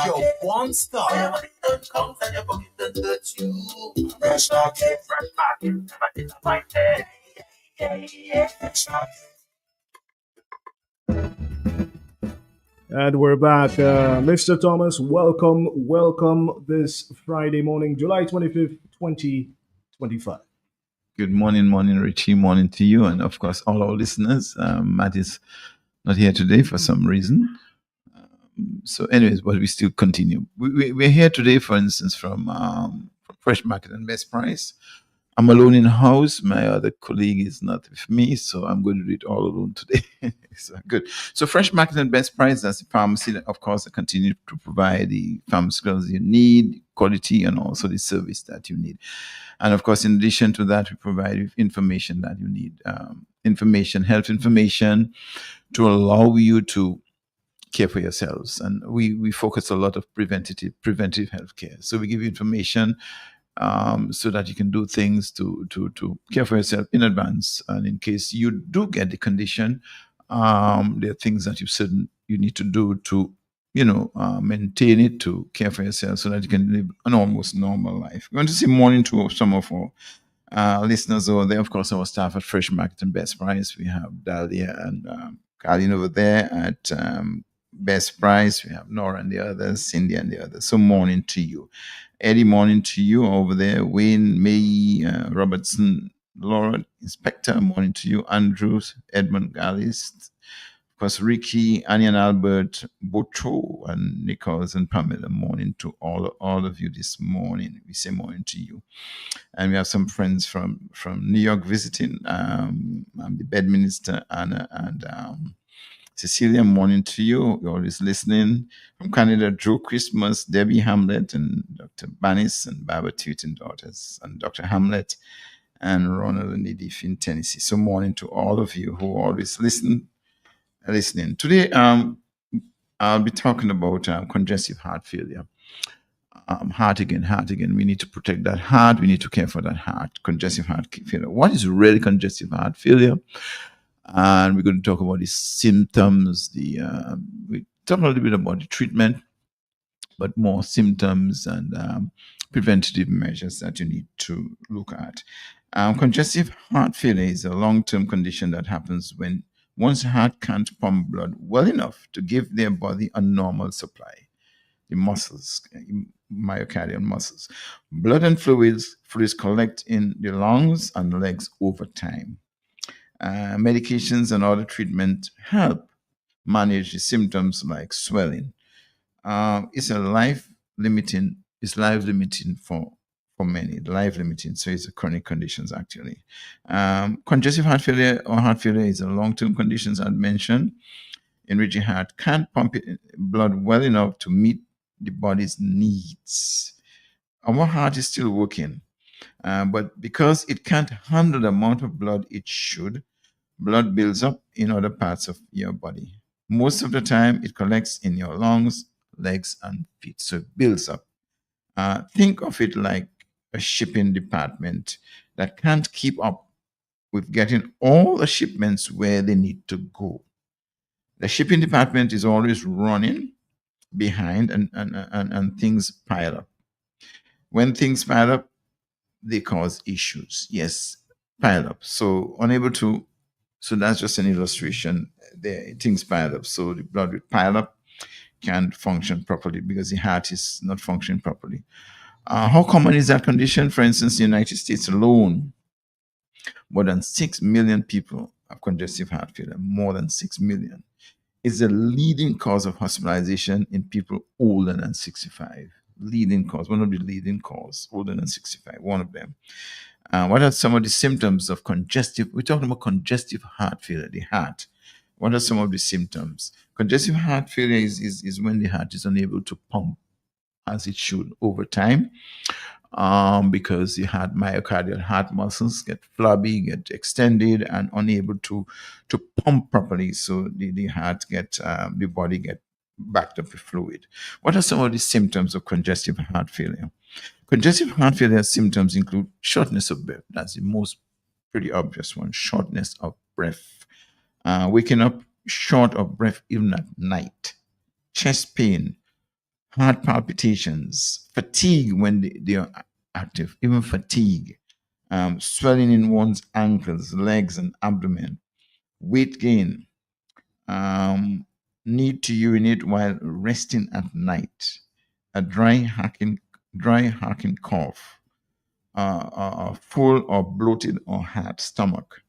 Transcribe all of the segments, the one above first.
Your one stop. Fresh market. And we're back. Mr. Thomas, welcome this Friday morning, July 25th, 2025. Good morning, Richie. Morning to you, and of course, all our listeners. Matt is not here today for some reason. So, anyways, but we still continue. We're here today, for instance, from Fresh Market and Best Price. I'm alone in the house. My other colleague is not with me, so I'm going to do it all alone today. So good. So Fresh Market and Best Price, that's the pharmacy that, of course, continue to provide the pharmaceuticals you need, quality, and also the service that you need. And of course, in addition to that, we provide information that you need, health information to allow you to care for yourselves. And we focus a lot of preventive healthcare. So we give you information so that you can do things to care for yourself in advance. And in case you do get the condition, there are things that you need to do to maintain it, to care for yourself so that you can live an almost normal life. We're going to see morning to some of our listeners over there. Of course, our staff at Fresh Market and Best Price. We have Dahlia and Carlin over there at Best Price. We have Nora and the others, Cindy and the others. So morning to you. Eddie, morning to you over there. Wayne, May, Robertson, Laura, Inspector, morning to you. Andrews, Edmund Gallis, of course, Ricky, Annie and Albert, Bocho, and Nichols and Pamela, morning to all of you this morning. We say morning to you. And we have some friends from New York visiting. I'm the bed minister, Anna, and Cecilia, morning to you. You're always listening. From Canada, Joe Christmas, Debbie Hamlet, and Dr. Banis, and Barbara Tewton daughters, and Dr. Hamlet, and Ronald and Edith in Tennessee. So morning to all of you who always listening. Today, I'll be talking about congestive heart failure. Heart again. We need to protect that heart. We need to care for that heart. Congestive heart failure. What is really congestive heart failure? And we're going to talk about the symptoms. We talk a little bit about the treatment, but more symptoms and preventative measures that you need to look at. Congestive heart failure is a long-term condition that happens when one's heart can't pump blood well enough to give their body a normal supply. The muscles, myocardial muscles. Blood and fluids collect in the lungs and legs over time. Medications and other treatment help manage the symptoms like swelling. It's life limiting for many, life limiting. So it's a chronic conditions actually. Congestive heart failure or heart failure is a long-term condition as I mentioned, in which your heart can't pump blood well enough to meet the body's needs. Our heart is still working, but because it can't handle the amount of blood it should, blood builds up in other parts of your body. Most of the time, it collects in your lungs, legs, and feet. So it builds up. Think of it like a shipping department that can't keep up with getting all the shipments where they need to go. The shipping department is always running behind and things pile up. When things pile up, they cause issues. Yes, pile up. So that's just an illustration. Things pile up. So the blood will pile up, can't function properly because the heart is not functioning properly. How common is that condition? For instance, in the United States alone, more than 6 million people have congestive heart failure. More than 6 million. It's the leading cause of hospitalization in people older than 65. Leading cause, one of the leading causes, older than 65, one of them. What are some of the symptoms of congestive? We're talking about congestive heart failure, the heart. What are some of the symptoms? Congestive heart failure is when the heart is unable to pump as it should over time, because the myocardial heart muscles get flabby, get extended, and unable to pump properly. So the body get backed up with fluid. What are some of the symptoms of congestive heart failure? Congestive heart failure symptoms include shortness of breath. That's the most pretty obvious one, shortness of breath. Waking up short of breath even at night. Chest pain, heart palpitations, fatigue when they are active, even fatigue, swelling in one's ankles, legs, and abdomen, weight gain, um, need to urinate while resting at night, a dry hacking cough, full or bloated or hard stomach,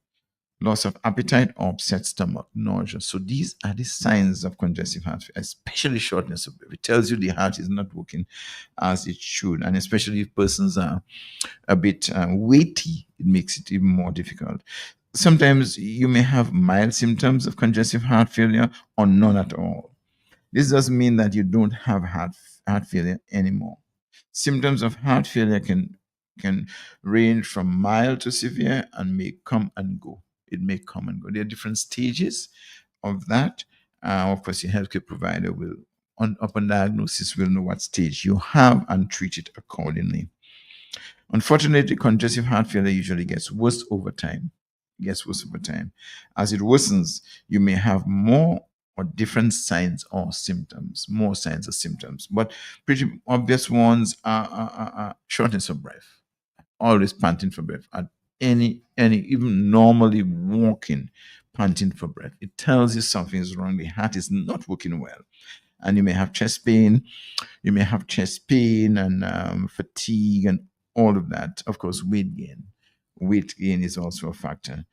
loss of appetite or upset stomach, nausea. So these are the signs of congestive heart failure, especially shortness of breath. It tells you the heart is not working as it should, and especially if persons are a bit weighty, it makes it even more difficult. Sometimes you may have mild symptoms of congestive heart failure or none at all. This doesn't mean that you don't have heart failure anymore. Symptoms of heart failure can range from mild to severe and may come and go. It may come and go. There are different stages of that. Of course, your healthcare provider will, upon diagnosis, will know what stage you have and treat it accordingly. Unfortunately, congestive heart failure usually gets worse over time. Gets worse over time. As it worsens, you may have more or different signs or symptoms, more signs or symptoms. But pretty obvious ones are shortness of breath, always panting for breath, at any even normally walking, panting for breath. It tells you something is wrong. The heart is not working well, and you may have chest pain. You may have chest pain and fatigue and all of that. Of course, weight gain. Weight gain is also a factor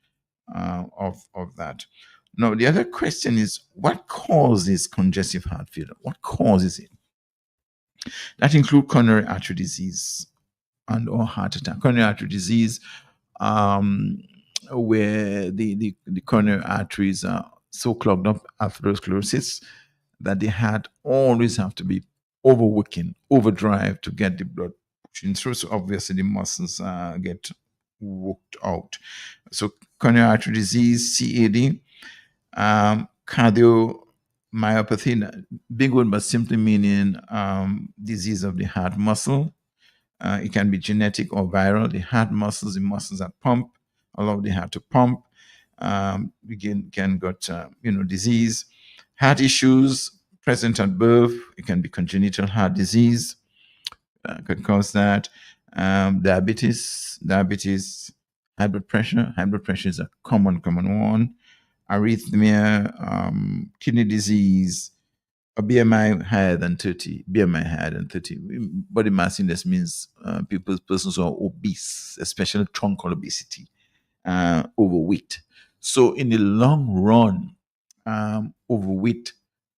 of that. Now, the other question is, what causes congestive heart failure? What causes it? That include coronary artery disease and or heart attack. Coronary artery disease, um, where the coronary arteries are so clogged up, atherosclerosis, that the heart always have to be overworking, overdrive to get the blood pushing through. So obviously the muscles get worked out. So coronary artery disease, CAD, cardiomyopathy, big word, but simply meaning disease of the heart muscle. It can be genetic or viral. The heart muscles, the muscles that pump, allow the heart to pump. We can got disease, heart issues present at birth. It can be congenital heart disease, could cause that. Diabetes, high blood pressure. High blood pressure is a common one. Arrhythmia, kidney disease, a BMI higher than 30. BMI higher than 30. Body mass index means persons who are obese, especially truncal obesity, overweight. So in the long run, overweight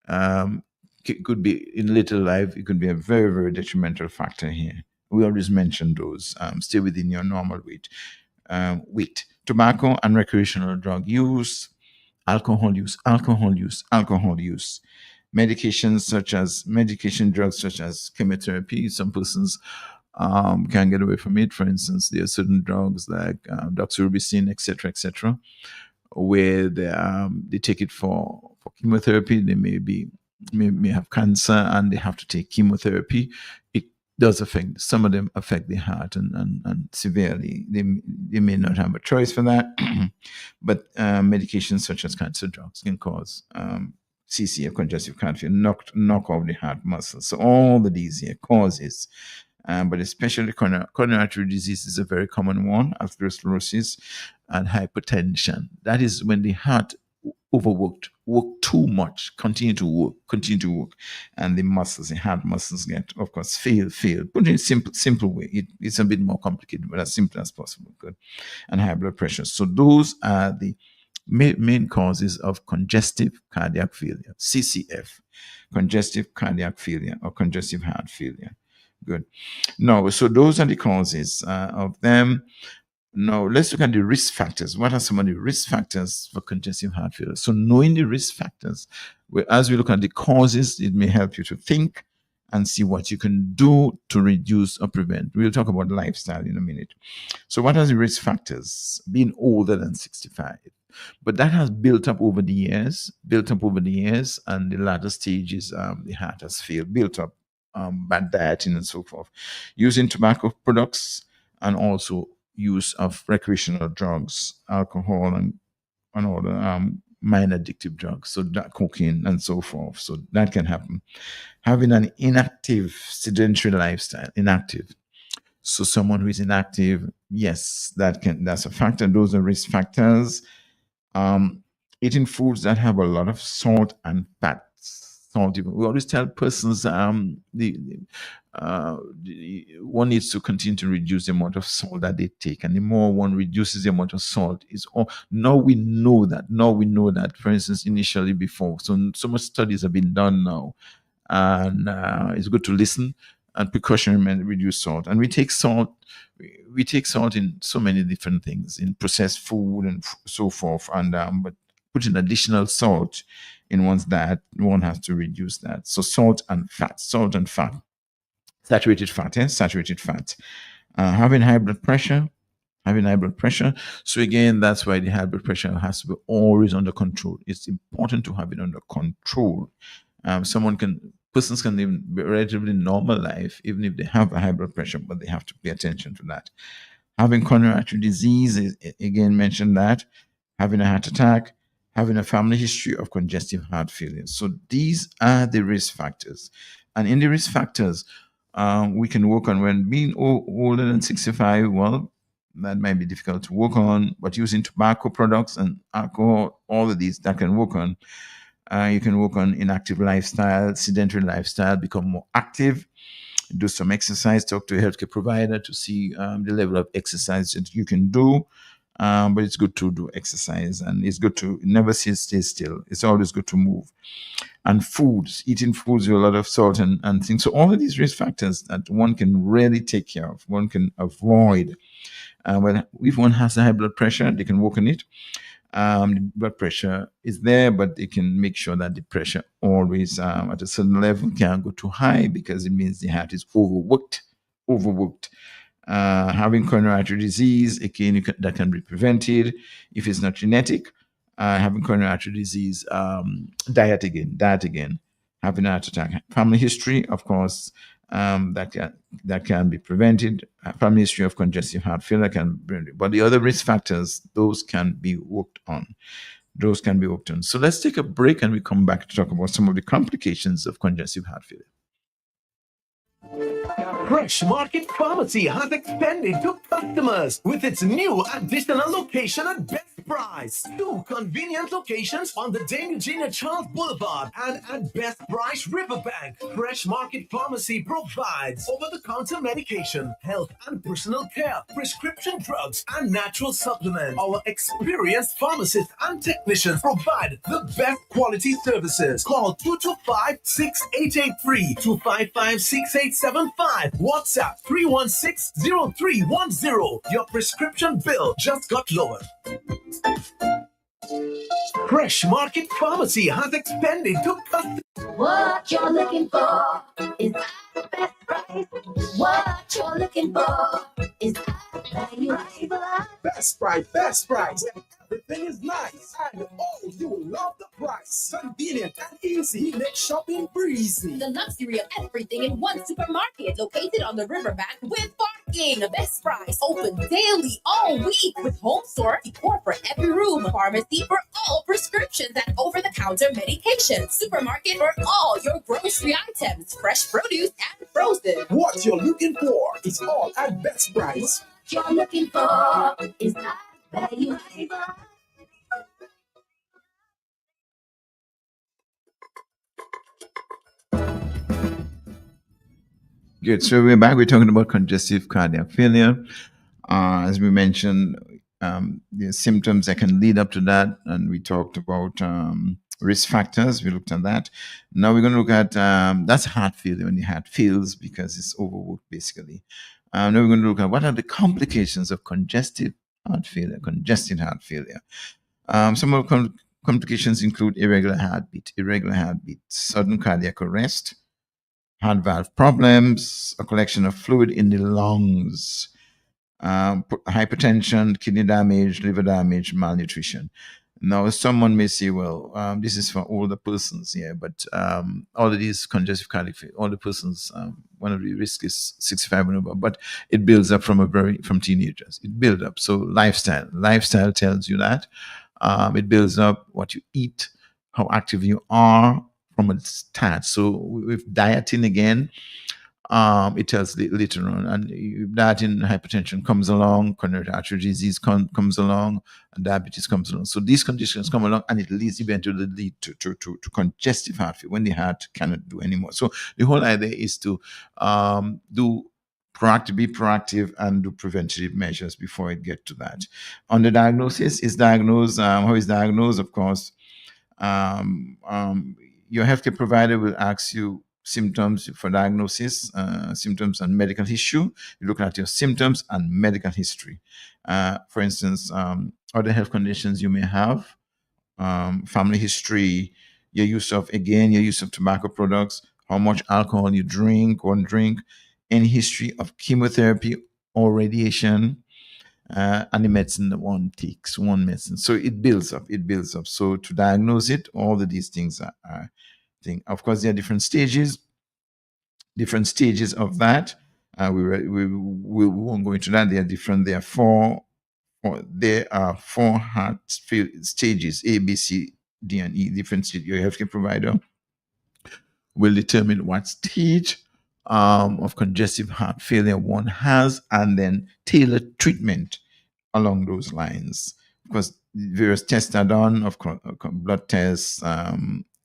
could be in later life. It could be a very, very detrimental factor here. We always mention those. Stay within your normal weight. Weight, tobacco and recreational drug use, alcohol use, medication drugs such as chemotherapy. Some persons can get away from it. For instance, there are certain drugs like doxorubicin, etc., where they take it for chemotherapy. They may have cancer and they have to take chemotherapy. It does affect, some of them affect the heart and severely. They may not have a choice for that, but medications such as cancer drugs can cause CCF, congestive heart failure, knock off the heart muscle. So all of these here causes, but especially coronary artery disease is a very common one, atherosclerosis and hypertension. That is when the heart work too much, continue to work, and the heart muscles get, of course, fail. Put it in simple way. It's a bit more complicated, but as simple as possible. Good. And high blood pressure. So those are the main causes of congestive cardiac failure, CCF, congestive cardiac failure or congestive heart failure. Good. No, so those are the causes of them. Now, let's look at the risk factors. What are some of the risk factors for congestive heart failure? So, knowing the risk factors, as we look at the causes, it may help you to think and see what you can do to reduce or prevent. We'll talk about lifestyle in a minute. So, what are the risk factors? Being older than 65. But that has built up over the years, and the latter stages, the heart has failed, built up bad dieting and so forth. Using tobacco products and also use of recreational drugs, alcohol, and other minor addictive drugs, so that cocaine and so forth. So that can happen. Having an inactive, sedentary lifestyle, inactive. So someone who is inactive, yes, that's a factor. Those are risk factors. um, Eating foods that have a lot of salt and fat. Salt. We always tell persons one needs to continue to reduce the amount of salt that they take, and the more one reduces the amount of salt, is all. Now we know that. Now we know that. For instance, initially before, so much studies have been done now, and it's good to listen and precaution and reduce salt. And we take salt. We take salt in so many different things, in processed food and so forth. And but putting additional salt in one's diet, one has to reduce that. So salt and fat, saturated fat, saturated fat. Having high blood pressure, having high blood pressure. So again, that's why the high blood pressure has to be always under control. It's important to have it under control. Persons can live a relatively normal life even if they have a high blood pressure, but they have to pay attention to that. Having coronary artery disease is again mentioned that. Having a heart attack, having a family history of congestive heart failure. So these are the risk factors, and in the risk factors, we can work on. When being older than 65, well, that might be difficult to work on, but using tobacco products and alcohol, all of these that can work on. You can work on inactive lifestyle, sedentary lifestyle, become more active, do some exercise, talk to a healthcare provider to see the level of exercise that you can do. But it's good to do exercise, and it's good to never stay still. It's always good to move. And foods, eating foods with a lot of salt and things. So all of these risk factors that one can really take care of, one can avoid. Well, if one has a high blood pressure, they can work on it. The blood pressure is there, but they can make sure that the pressure always at a certain level can't go too high, because it means the heart is overworked. Having coronary artery disease, again, that can be prevented if it's not genetic. Having coronary artery disease, diet again. Having a heart attack, family history, of course, that can be prevented. Family history of congestive heart failure can be prevented. But the other risk factors, those can be worked on. So let's take a break, and we come back to talk about some of the complications of congestive heart failure. Fresh Market Pharmacy has expanded to customers with its new additional location at Best Price. 2 convenient locations on the Dame Eugenia Charles Boulevard and at Best Price Riverbank. Fresh Market Pharmacy provides over-the-counter medication, health and personal care, prescription drugs, and natural supplements. Our experienced pharmacists and technicians provide the best quality services. Call 225-6883, 255-6875. WhatsApp 316-0310. Your prescription bill just got lowered. Fresh Market Pharmacy has expanded to customers. What you're looking for is at Best Price. What you're looking for is at Value. Best Price. Everything is nice, and oh, you will love the price. Convenient and easy, makes shopping breezy. The luxury of everything in one supermarket located on the riverbank with parking. Best Price open daily all week with home store, decor for every room, pharmacy for all prescriptions and over-the-counter medication, supermarket for all your grocery items, fresh produce and frozen. What you're looking for is all at Best Price. What you're looking for is at Value. Good. So we're back. We're talking about congestive cardiac failure. As we mentioned, the symptoms that can lead up to that, and we talked about risk factors. We looked at that. Now we're going to look at that's heart failure, when the heart fails because it's overworked, basically. Now we're going to look at what are the complications of congestive heart failure. Some of the complications include irregular heartbeat, sudden cardiac arrest, heart valve problems, a collection of fluid in the lungs, hypertension, kidney damage, liver damage, malnutrition. Now, someone may say, well, this is for older persons, but all of these congestive cardiac failure, older persons, one of the risks is 65 and over, but it builds up from teenagers. It builds up. So lifestyle tells you that. It builds up what you eat, how active you are from a start. So with dieting again, it tells later on. And if dieting, hypertension comes along, coronary artery disease comes along, and diabetes comes along. So these conditions come along, and it leads eventually lead to congestive heart failure when the heart cannot do anymore. So the whole idea is to be proactive and do preventative measures before it get to that. On the diagnosis, how is diagnosed? Of course, your healthcare provider will ask you symptoms for diagnosis, symptoms and medical issue. You look at your symptoms and medical history. For instance, other health conditions you may have, family history, your use of tobacco products, how much alcohol you drink, any history of chemotherapy or radiation, and the medicine that one takes, one medicine. So it builds up. So to diagnose it, all of these things are thing. Of course, there are different stages of that. We won't go into that. They are different. There are four heart stages: A, B, C, D, and E. Different stage. Your healthcare provider will determine what stage of congestive heart failure one has, and then tailor treatment along those lines. Because various tests are done, of course, blood tests,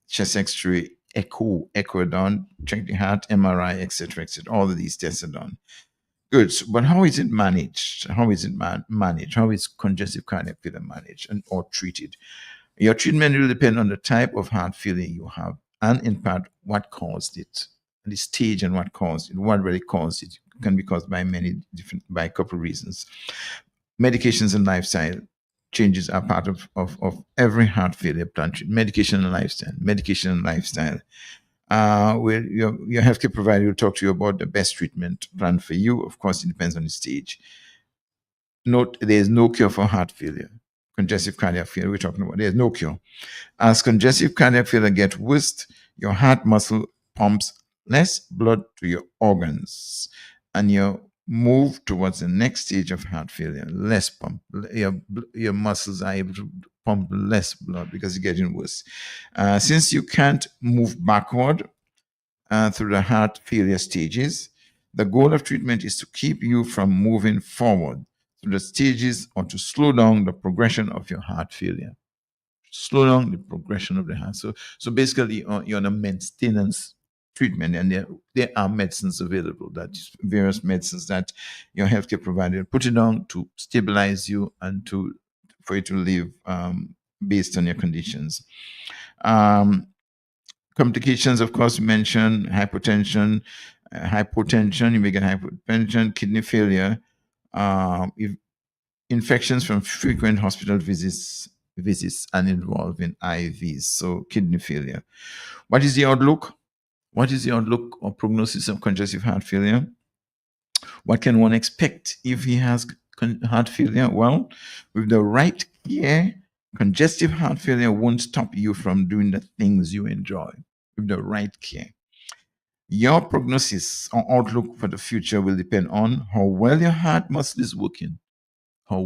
chest X-ray, echo are done, check the heart, MRI, etc., etc. All of these tests are done. Good. But how is it managed? How is congestive cardiac failure managed or treated? Your treatment will depend on the type of heart failure you have, and in part, what caused it, the stage and what caused it, what really caused it. It can be caused by by a couple of reasons. Medications and lifestyle changes are part of every heart failure plan. Medication and lifestyle. Where your healthcare provider will talk to you about the best treatment plan for you. Of course, it depends on the stage. Note, there is no cure for heart failure. Congestive cardiac failure, we're talking about. There's no cure. As congestive cardiac failure gets worse, your heart muscle pumps less blood to your organs, and you move towards the next stage of heart failure. Less pump. Your muscles are able to pump less blood because it's getting worse. Since you can't move backward through the heart failure stages, the goal of treatment is to keep you from moving forward through the stages or to slow down the progression of your heart failure. Slow down the progression of the heart. So basically, you're on a maintenance treatment, and there are medicines available, various medicines that your healthcare provider put it on to stabilize you and for you to live based on your conditions. Complications, of course, we mentioned hypertension. You may get hypertension, kidney failure, infections from frequent hospital visits and involving IVs. So kidney failure. What is the outlook? What is the outlook or prognosis of congestive heart failure? What can one expect if he has heart failure? Well, with the right care, congestive heart failure won't stop you from doing the things you enjoy. With the right care. Your prognosis or outlook for the future will depend on how well your heart muscle is working. So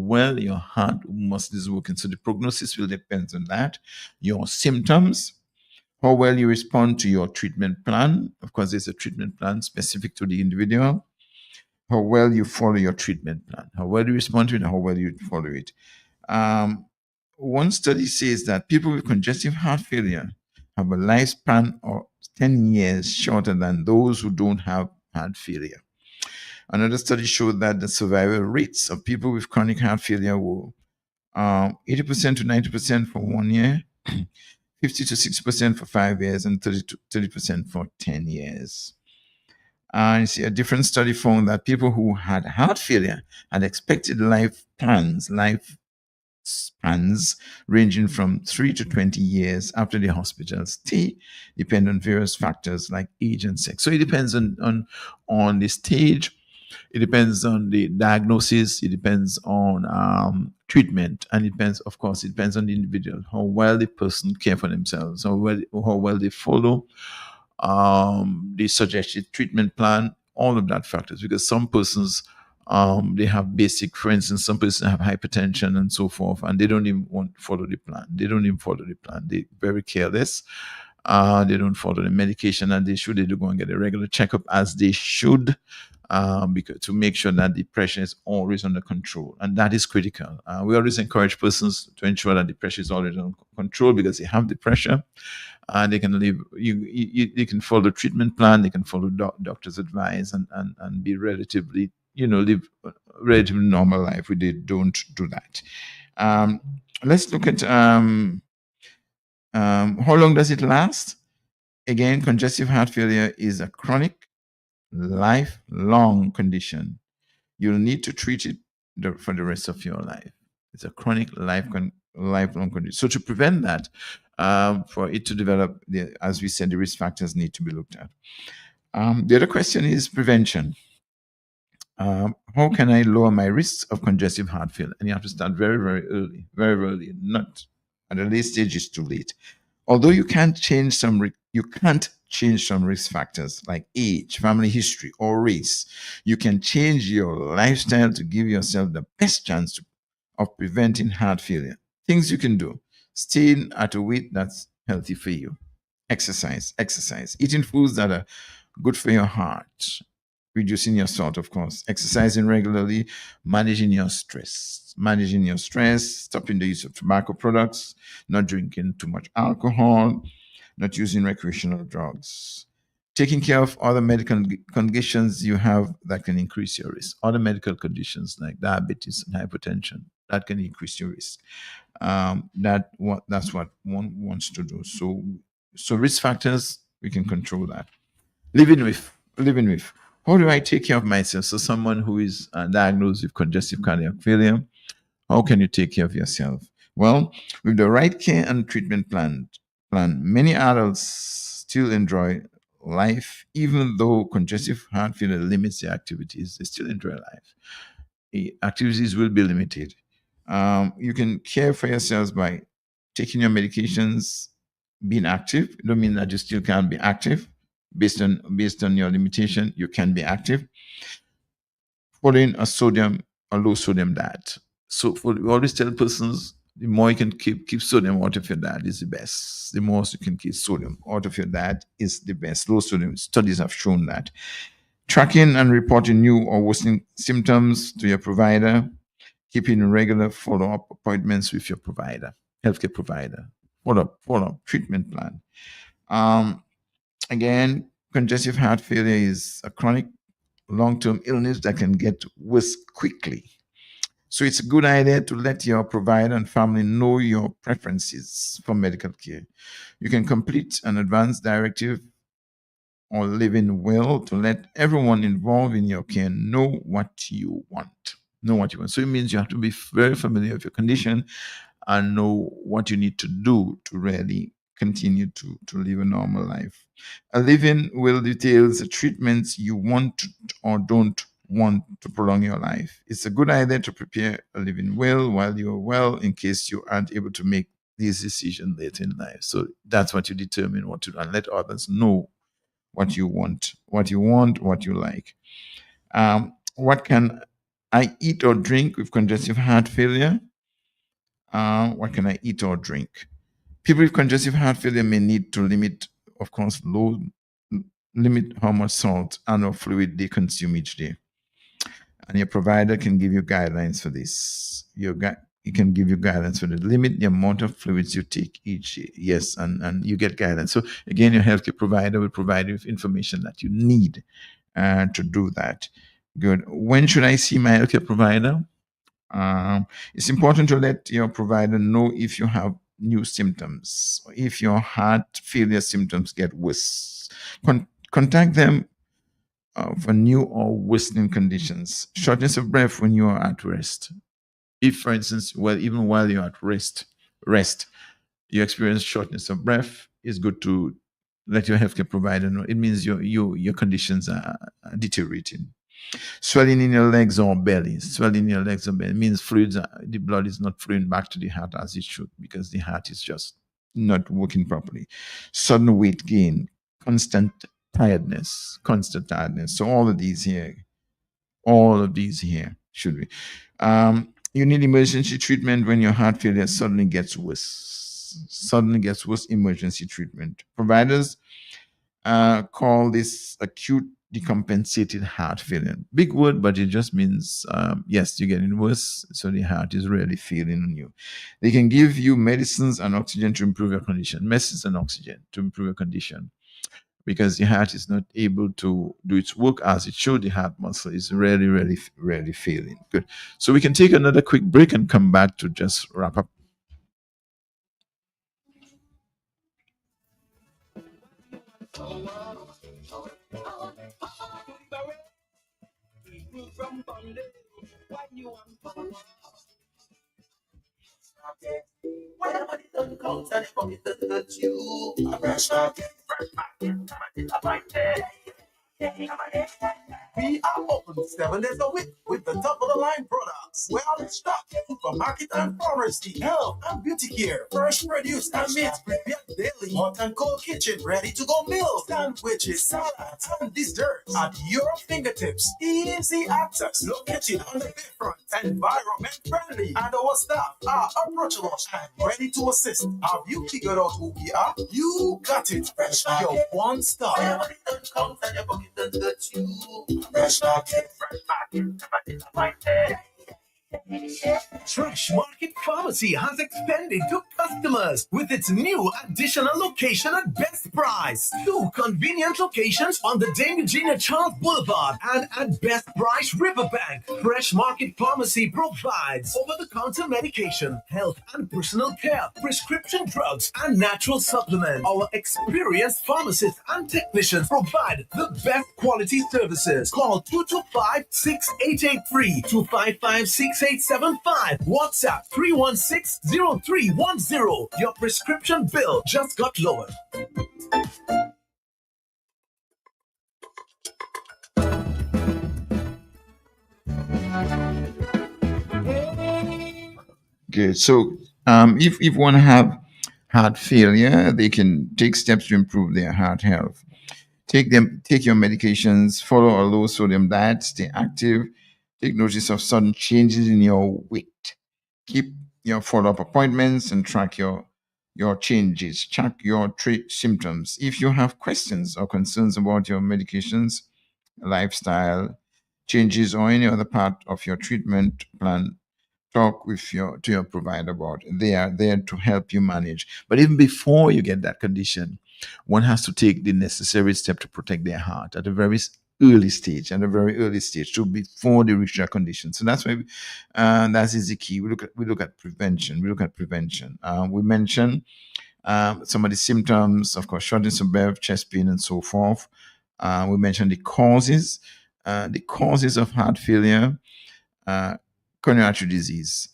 the prognosis will depend on that. Your symptoms, how well you respond to your treatment plan. Of course, there's a treatment plan specific to the individual. How well you follow your treatment plan. How well you respond to it and how well you follow it. One study says that people with congestive heart failure have a lifespan of 10 years shorter than those who don't have heart failure. Another study showed that the survival rates of people with chronic heart failure were 80% to 90% for 1 year, 50 to 60% for 5 years, and 30% for 10 years. You see, a different study found that people who had heart failure had expected life spans ranging from 3 to 20 years after the hospital stay, depend on various factors like age and sex. So it depends on the stage, it depends on the diagnosis, it depends on treatment, and it depends on the individual, how well the person care for themselves, how well they follow the suggested treatment plan, all of that factors, because some persons They have basic, for instance, some persons have hypertension and so forth, and they don't even want to follow the plan. They don't even follow the plan. They're very careless. They don't follow the medication, and they should. They do go and get a regular checkup as they should, because to make sure that the pressure is always under control, and that is critical. We always encourage persons to ensure that the pressure is always under control because they have the pressure, and they can live. They can follow the treatment plan. They can follow doctor's advice, and be relatively, live a relatively normal life. They don't do that. Let's look at how long does it last? Again, congestive heart failure is a chronic, lifelong condition. You'll need to treat it for the rest of your life. It's a chronic, lifelong condition. So to prevent that, for it to develop, as we said, the risk factors need to be looked at. The other question is prevention. How can I lower my risks of congestive heart failure? And you have to start very, very early, not at a late stage. It's too late. Although you can't change some risk factors like age, family history, or race. You can change your lifestyle to give yourself the best chance of preventing heart failure. Things you can do: staying at a weight that's healthy for you, exercise, eating foods that are good for your heart, reducing your salt, of course, exercising regularly, managing your stress, stopping the use of tobacco products, not drinking too much alcohol, not using recreational drugs, taking care of other medical conditions you have that can increase your risk. Other medical conditions like diabetes and hypertension that can increase your risk. That's what one wants to do. So risk factors, we can control that. Living with. How do I take care of myself? So someone who is diagnosed with congestive cardiac failure, how can you take care of yourself? Well, with the right care and treatment plan, many adults still enjoy life, even though congestive heart failure limits their activities. They still enjoy life. Activities will be limited. You can care for yourselves by taking your medications, being active. It don't mean that you still can't be active. Based on your limitation, you can be active. Following a low sodium diet. So we always tell persons, the more you can keep sodium out of your diet is the best. The more you can keep sodium out of your diet is the best. Low sodium studies have shown that. Tracking and reporting new or worsening symptoms to your provider. Keeping regular follow-up appointments with your provider, healthcare provider. Follow-up treatment plan. Again, congestive heart failure is a chronic long-term illness that can get worse quickly. So it's a good idea to let your provider and family know your preferences for medical care. You can complete an advance directive or living will to let everyone involved in your care know what you want. So it means you have to be very familiar with your condition and know what you need to do to really continue to live a normal life. A living will details the treatments you want or don't want to prolong your life. It's a good idea to prepare a living will while you're well in case you aren't able to make these decisions later in life. So that's what you determine what to do and let others know what you want, what you like. What can I eat or drink with congestive heart failure? What can I eat or drink? People with congestive heart failure may need to limit how much salt and/or fluid they consume each day. And your provider can give you guidelines for this. It can give you guidance for the limit the amount of fluids you take each day. Yes, and you get guidance. So again, your healthcare provider will provide you with information that you need to do that. Good. When should I see my healthcare provider? It's important to let your provider know if you have new symptoms, if your heart failure symptoms get worse. Contact them for new or worsening conditions. Shortness of breath when you are at rest. If, for instance, even while you're at rest, you experience shortness of breath, it's good to let your healthcare provider know. It means your conditions are deteriorating. Swelling in your legs or belly. Means the blood is not flowing back to the heart as it should because the heart is just not working properly. Sudden weight gain, constant tiredness. So all of these here all of these here should be. You need emergency treatment when your heart failure suddenly gets worse. Suddenly gets worse, emergency treatment. Providers call this acute decompensated heart failure. Big word, but it just means, yes, you're getting worse, so the heart is really failing on you. They can give you medicines and oxygen to improve your condition. Medicines and oxygen to improve your condition, because the heart is not able to do its work as it should. The heart muscle is really failing. Good. So we can take another quick break and come back to just wrap up. When the money don't count and the pocket doesn't hurt you, a fresh market, a fight day. We are open 7 days a week with the top of the line products. We're all in stock. Supermarket and pharmacy, health and beauty care, fresh produce and meats prepared daily. Hot and cold kitchen, ready to go meals, sandwiches, salads, and desserts at your fingertips. Easy access, located on the bayfront, environment friendly, and our staff are approachable and ready to assist. Have you figured out who we are? You got it. Fresh your one stop. When money don't count and your pocket don't hurt you. Fresh market, Fresh Market Pharmacy has expanded to customers with its new additional location at best price. 2 convenient locations on the Dame Eugenia Charles Boulevard and at Best Price Riverbank. Fresh Market Pharmacy provides over-the-counter medication, health and personal care, prescription drugs, and natural supplements. Our experienced pharmacists and technicians provide the best quality services. Call 225-6883, 255-6875, WhatsApp 316-0310. Your prescription bill just got lowered. Good. So, if one have heart failure, they can take steps to improve their heart health. Take your medications, follow a low sodium diet, stay active, take notice of sudden changes in your weight. Keep your follow-up appointments and track your changes. Check your symptoms. If you have questions or concerns about your medications, lifestyle changes, or any other part of your treatment plan, talk to your provider about it. They are there to help you manage. But even before you get that condition, one has to take the necessary step to protect their heart at a very early stage, so before they reach that condition. So that's why that is the key. We look at prevention. We mentioned some of the symptoms, of course, shortness of breath, chest pain, and so forth. We mentioned the causes of heart failure. Coronary artery disease,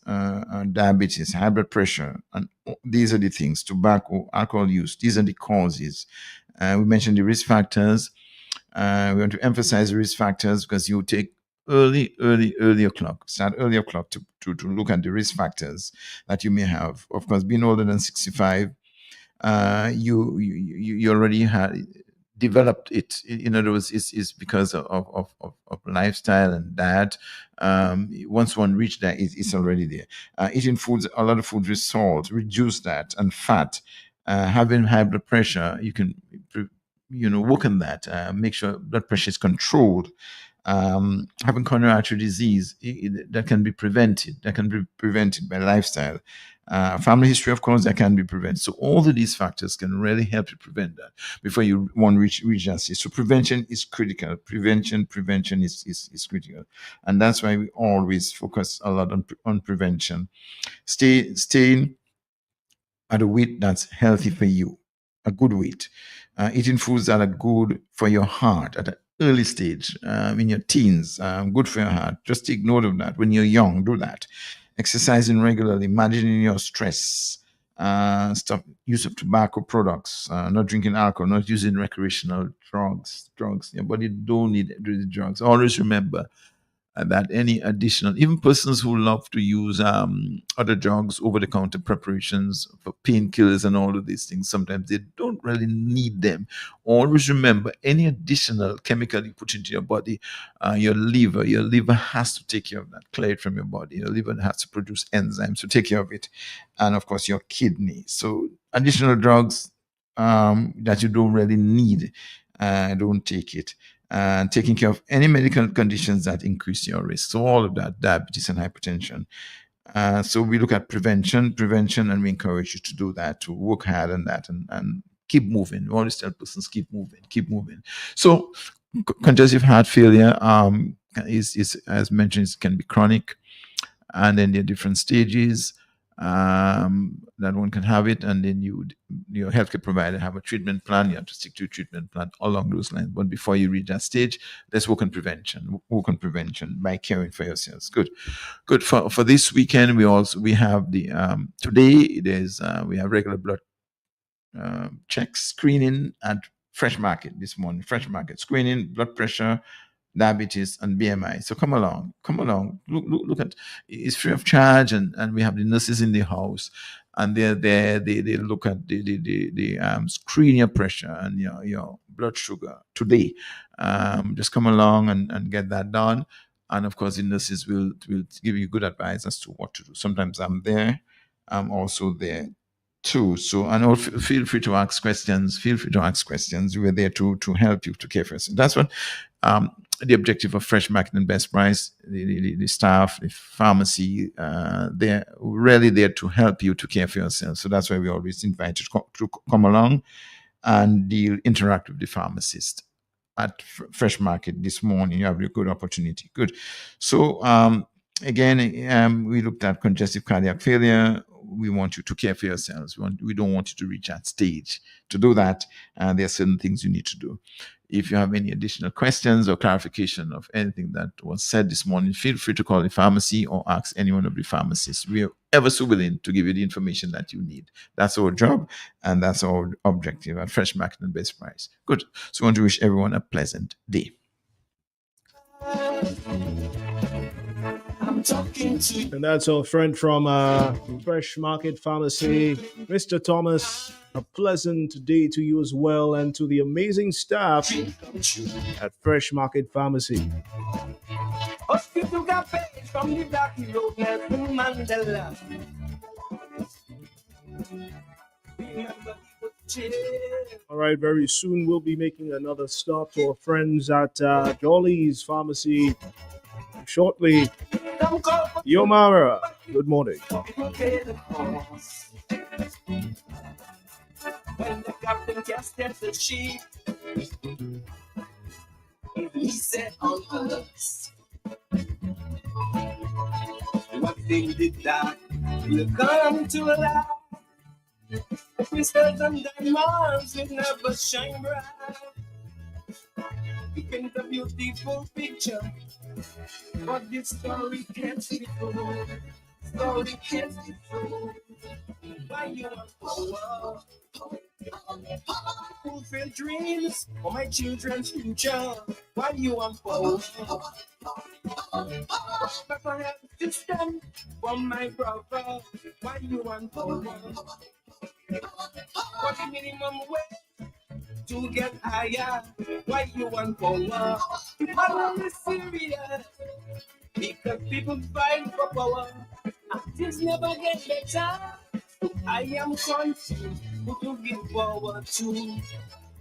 diabetes, high blood pressure, and these are the things. Tobacco, alcohol use, these are the causes. We mentioned the risk factors. We want to emphasize the risk factors because you take early o'clock, start early o'clock to look at the risk factors that you may have. Of course, being older than 65, you already had developed it. In other words, it's because of lifestyle and diet. Once one reached that, it's already there. Eating foods, a lot of foods with salt, reduce that, and fat. Having high blood pressure, you can work on that. Make sure blood pressure is controlled. Having coronary artery disease, that can be prevented. That can be prevented by lifestyle. Family history, of course, that can be prevented. So all of these factors can really help you prevent that before you reach that stage. So prevention is critical. Prevention is critical, and that's why we always focus a lot on prevention. Staying at a weight that's healthy for you, a good weight. Eating foods that are good for your heart at an early stage, in your teens, good for your heart. Just take note of that. When you're young, do that. Exercising regularly, managing your stress, stop use of tobacco products, not drinking alcohol, not using recreational drugs. Your body don't need the drugs. Always remember, that any additional, even persons who love to use other drugs, over-the-counter preparations for painkillers and all of these things, sometimes they don't really need them. Always remember, any additional chemical you put into your body, your liver has to take care of that, clear it from your body. Your liver has to produce enzymes to take care of it, and of course your kidney. So additional drugs that you don't really need, don't take it. And taking care of any medical conditions that increase your risk. So all of that, diabetes and hypertension. So we look at prevention, and we encourage you to do that, to work hard on that, and keep moving. We always tell persons, keep moving. So congestive heart failure is, as mentioned, it can be chronic, and then there are different stages that one can have it, and then your healthcare provider have a treatment plan. You have to stick to a treatment plan along those lines. But before you reach that stage, let's work on prevention. Work on prevention by caring for yourselves. Good. For this weekend, we have the today. We have regular blood check screening at Fresh Market this morning. Fresh Market screening, blood pressure, diabetes, and BMI. So come along. Look at, it's free of charge, and we have the nurses in the house, and they're there. They look at the screen your pressure and your blood sugar today. Just come along and get that done. And of course, the nurses will give you good advice as to what to do. Sometimes I'm there. I'm also there too. So, and also feel free to ask questions. We're there to help you, to care for us. That's what the objective of Fresh Market and Best Price. The staff, the pharmacy, they're really there to help you, to care for yourself. So that's why we always invite you to come along and interact with the pharmacist at Fresh Market this morning. You have a good opportunity. Good. So again, we looked at congestive cardiac failure. We want you to care for yourselves. We don't want you to reach that stage. To do that, there are certain things you need to do. If you have any additional questions or clarification of anything that was said this morning, feel free to call the pharmacy or ask any one of the pharmacists. We are ever so willing to give you the information that you need. That's our job, and that's our objective at Fresh Market and Best Price. Good. So I want to wish everyone a pleasant day. And that's our friend from Fresh Market Pharmacy, Mr. Thomas. A pleasant day to you as well, and to the amazing staff at Fresh Market Pharmacy. All right, very soon we'll be making another stop to our friends at Jollie's Pharmacy. Shortly, Yomara, good morning. When the captain cast the sheep, he said on us, what thing did that will come to life? Crystals and diamonds will never shine bright. We paint a beautiful picture, but this story can't be told. Story can't be told. Why you want power? Fulfill dreams for my children's future. Why you want power? Papa have to stand for my brother. Why you want power? What the minimum wage to get higher? Why you want power? People is serious because people fight for power. And things never get better. I am confused who to give power to.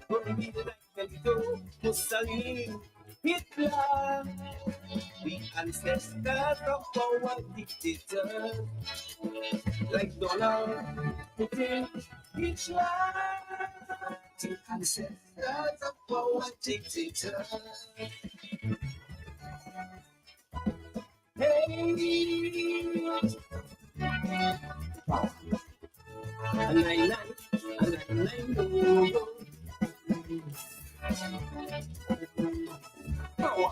Don't be like Benito, Mussolini, Hitler. The ancestors of our dictators, like Dollar, Putin, Hitler. The ancestors of our dictators. Hey. And I know. Power.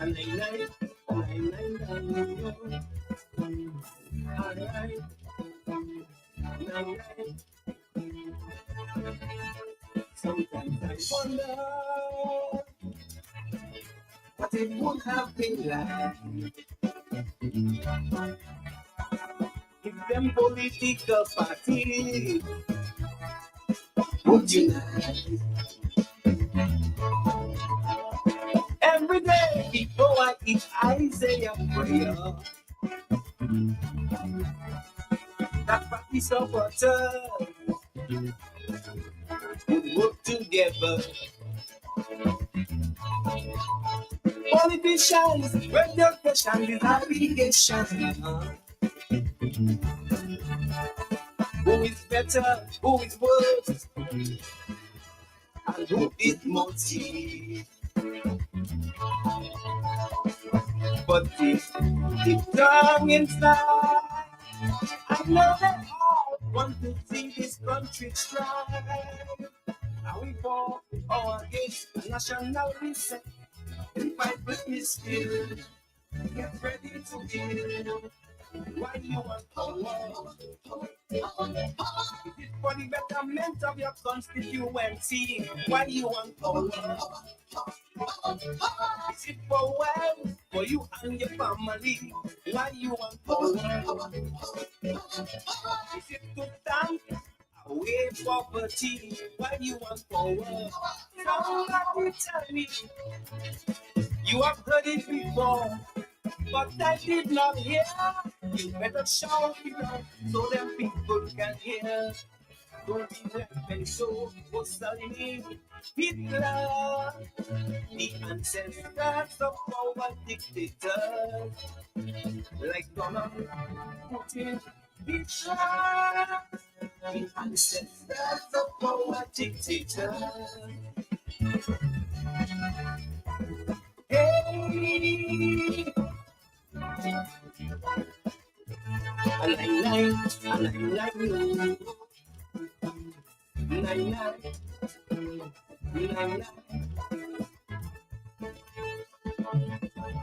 And I Alright. Sometimes I wonder what it would have been like if them political parties would unite. Every day before I eat, I say a prayer that parties of water would work together. Politicians, radio station is navigation. Who is better, who is worse, and who is motive? But deep down inside, I know they all want to see this country strive. Are we for or against nationalism? Fight with me still. Get ready to kill. Why you want power? Is it for the betterment of your constituency? Why you want power? Is it for wealth for you and your family? Why you want power? Is it to stand away poverty? Why you want power? Somebody tell me. You have heard it before, but I did not hear. You better shout it out so them people can hear. Don't be like Benito, Mussolini, Hitler, the ancestors of our dictators, like Donald Putin, Hitler, the ancestors of our dictators. Hey,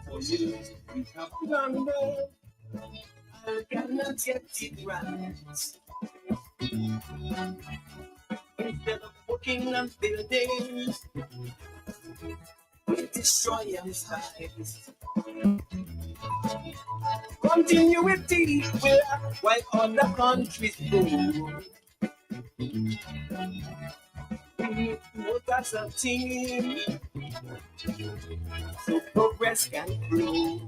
for you, we have wondered, I cannot get it right. Instead of working on buildings, we destroy and fight. Continuity will act while other countries go. We work as a team so progress can grow.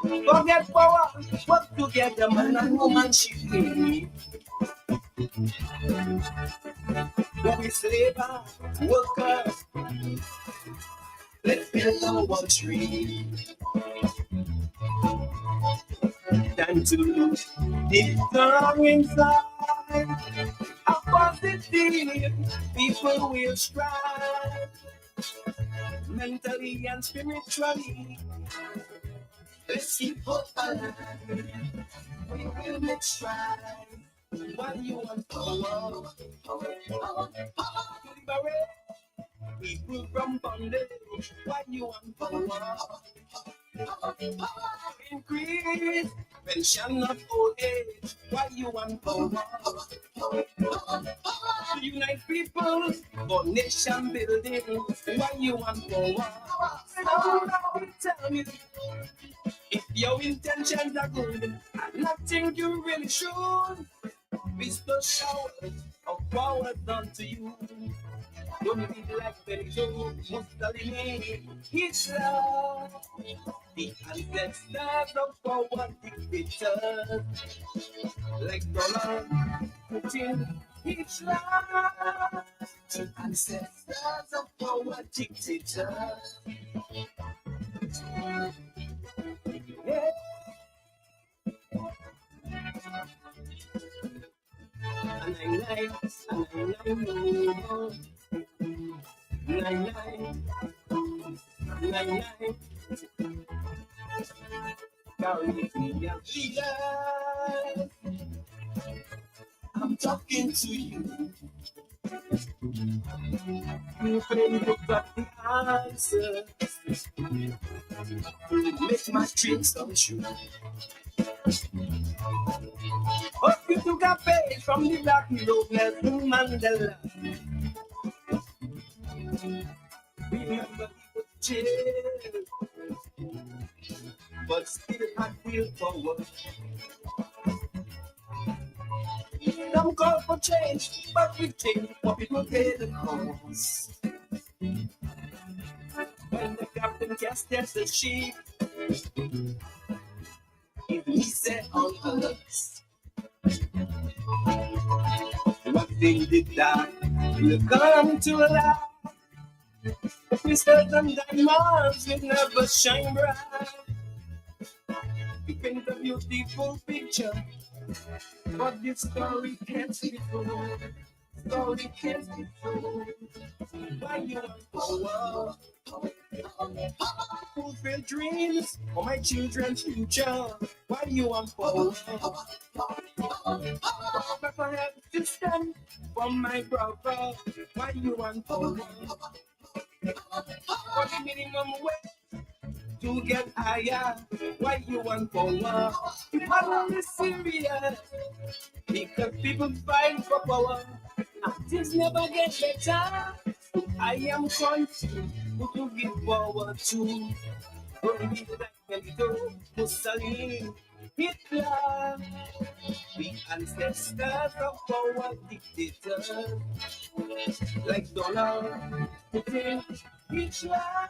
Forget power, work together, man and woman should be. Who is labor, workers, let's build a one tree. Time to lose deep down inside. A positive people will strive mentally and spiritually. Let's keep hope alive. We will make strides. Why you want power? Liberate people from bondage. Why you want power? Increase pension of old age. Why you want power? To unite people for nation building. Why you want power? Now tell me if your intentions are good and nothing you really should. Bestow showers of power done to you. Don't be like Benito, Mussolini, Hitler, the ancestors of our dictators, like Donald Putin, Hitler, the ancestors of our dictators. Yeah. I'm talking to you. You can look up the answer to make my dreams come true. Hope you took a page from the black hero Nelson Mandela. Remember he was jailed, but still had willpower. Some call for change, but we change what people pay the cost. When the captain cast the sheep, he said on us, what thing did that will come to life? Crystals and diamonds will never shine bright. You paint a beautiful picture, but this story can't be told. Story can't be told. Why you want power? Fulfill dreams for my children's future. Why you want power? But I have to stand for my brother. Why you want power? For the minimum wage to get higher. Why you want power? You are not serious. Because people fight for power. And things never get better. I am confused who to give power to. Only like Benito, Mussolini, Hitler, the ancestors of power dictators, like Donald, Putin, Hitler,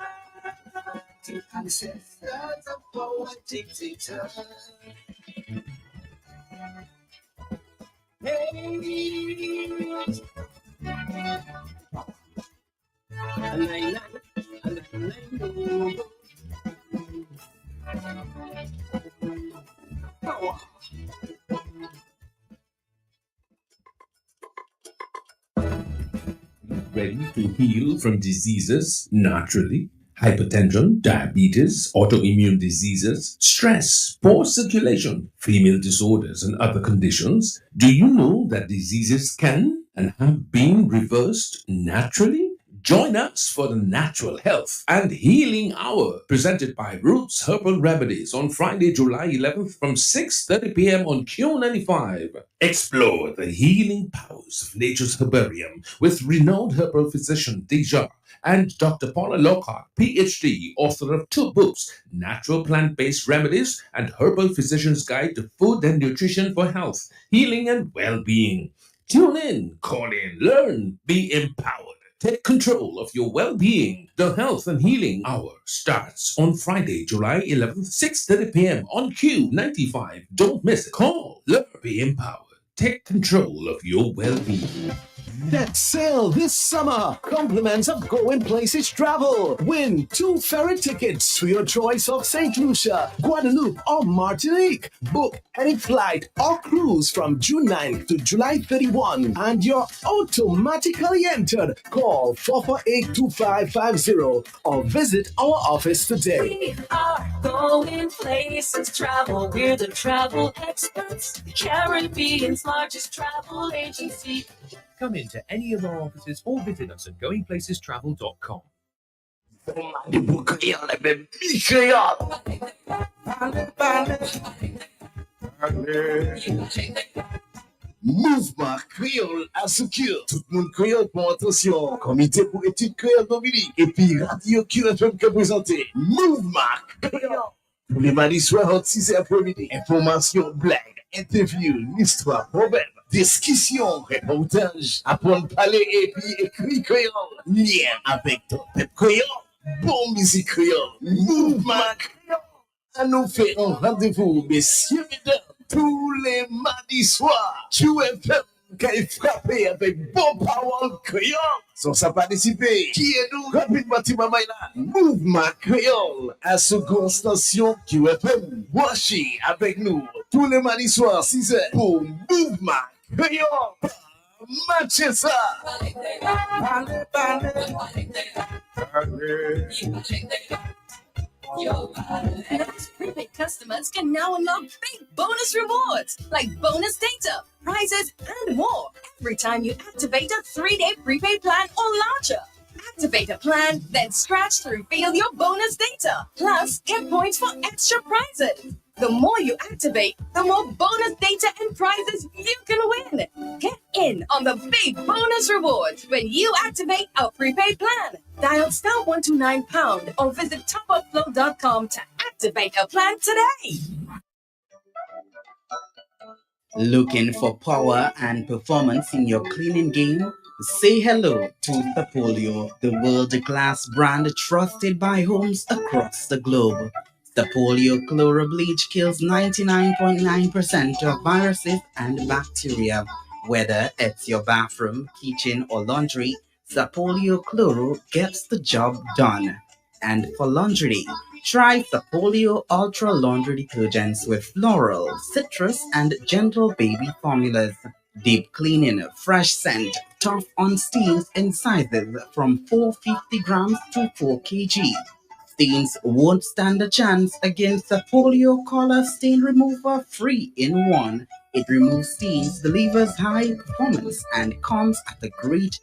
the ancestors of power dictators. Hey, ready to heal from diseases naturally? Hypertension, diabetes, autoimmune diseases, stress, poor circulation, female disorders, and other conditions. Do you know that diseases can and have been reversed naturally? Join us for the Natural Health and Healing Hour presented by Roots Herbal Remedies on Friday, July 11th from 6:30 p.m. on Q95. Explore the healing powers of nature's herbarium with renowned herbal physician Deja and Dr. Paula Lockhart, PhD, author of 2 books, Natural Plant-Based Remedies and Herbal Physician's Guide to Food and Nutrition for Health, Healing and Well-Being. Tune in, call in, learn, be empowered. Take control of your well-being. The Health and Healing Hour starts on Friday, July 11th, 6:30 p.m. on Q95. Don't miss it. Call, learn, be empowered. Take control of your well-being. That sale this summer. Compliments of Going Places Travel. Win 2 ferry tickets to your choice of St. Lucia, Guadeloupe, or Martinique. Book any flight or cruise from June 9th to July 31, and you're automatically entered. Call 448-2550 or visit our office today. We are Going Places Travel. We're the travel experts, the Caribbean's largest travel agency. Come into any of our offices or visit us at goingplacestravel.com. Mouvement Créole assure tout le monde créole pour attention. Comité pour études créole Dominique et puis Radio QFM qui présenté Mouvement Créole. Tous les mardis soirs à 6h après-midi. Information, blague, interview, l'histoire, problème, discussion, reportage, apprendre à parler et puis écrit créole. Lien avec ton peuple créole. Bon musique créole. Mouvement Créole. À nous faire un rendez-vous, messieurs, mesdames. Tous les mardis soirs, QFM qui est frappé avec bon power créole. Sans ça participer, qui est nous rapidement Timamaïla, Mouvement Créole, à ce grand station QFM. Watchez avec nous tous les mardis soirs, 6h pour Mouvement Créole. Matchez ça. Prepaid customers can now unlock big bonus rewards like bonus data, prizes, and more every time you activate a 3-day prepaid plan or larger. Activate a plan, then scratch to reveal your bonus data. Plus, get points for extra prizes. The more you activate, the more bonus data and prizes you can win. Get in on the big bonus rewards when you activate a prepaid plan. Dial *129# or visit topupflow.com to activate a plan today. Looking for power and performance in your cleaning game? Say hello to Sapolio, the world-class brand trusted by homes across the globe. Sapolio Chloro Bleach kills 99.9% of viruses and bacteria. Whether it's your bathroom, kitchen, or laundry, Sapolio Chloro gets the job done. And for laundry, try Sapolio Ultra Laundry Detergents with floral, citrus, and gentle baby formulas. Deep cleaning, fresh scent, tough on stains in sizes from 450 grams to 4 kg. Stains won't stand a chance against the Polio Color Stain Remover 3-in-1. It removes stains, delivers high performance, and comes at a great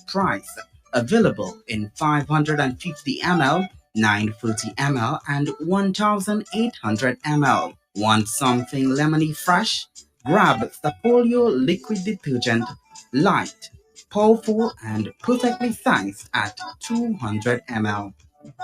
price. Available in 550 ml, 940 ml, and 1800 ml. Want something lemony fresh? Grab Sapolio liquid detergent, light, powerful, and perfectly sized at 200 ml.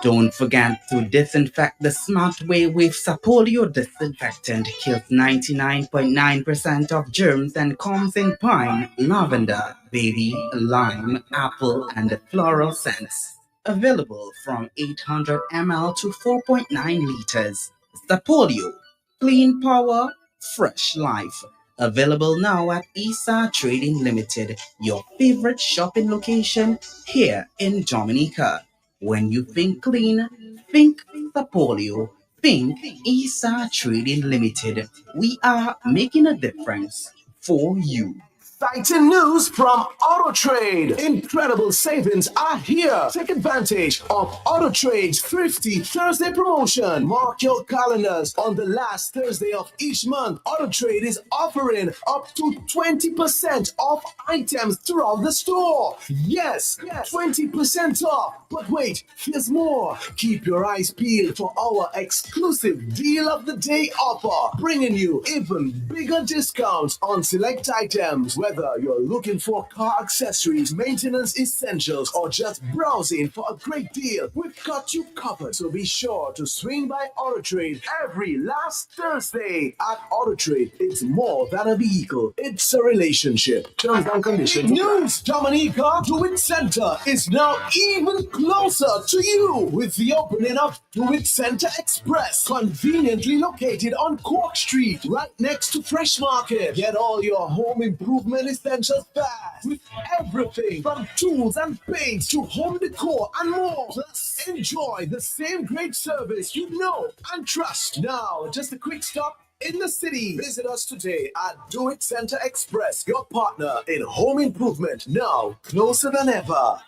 Don't forget to disinfect the smart way with Sapolio disinfectant. Kills 99.9% of germs and comes in pine, lavender, baby, lime, apple, and floral scents. Available from 800 ml to 4.9 liters. Sapolio, clean power, fresh life. Available now at Isa Trading Limited, your favorite shopping location here in Dominica. When you think clean, think Sapolio, think Isa Trading Limited. We are making a difference for you. Exciting news from Auto Trade. Incredible savings are here. Take advantage of Auto Trade's Thrifty Thursday promotion. Mark your calendars. On the last Thursday of each month, Auto Trade is offering up to 20% off items throughout the store. Yes, 20% off. But wait, there's more. Keep your eyes peeled for our exclusive Deal of the Day offer, bringing you even bigger discounts on select items. Whether you're looking for car accessories, maintenance essentials, or just browsing for a great deal, we've got you covered. So be sure to swing by Auto Trade every last Thursday. At Auto Trade, it's more than a vehicle, it's a relationship. Terms and conditions. News Dominica Do It Center is now even closer to you with the opening of Do It Center Express, conveniently located on Cork Street, right next to Fresh Market. Get all your home improvement essentials fast with everything from tools and paints to home decor and more. Plus, enjoy the same great service you know and trust. Now, just a quick stop in the city. Visit us today at Do It Center Express, your partner in home improvement, now closer than ever.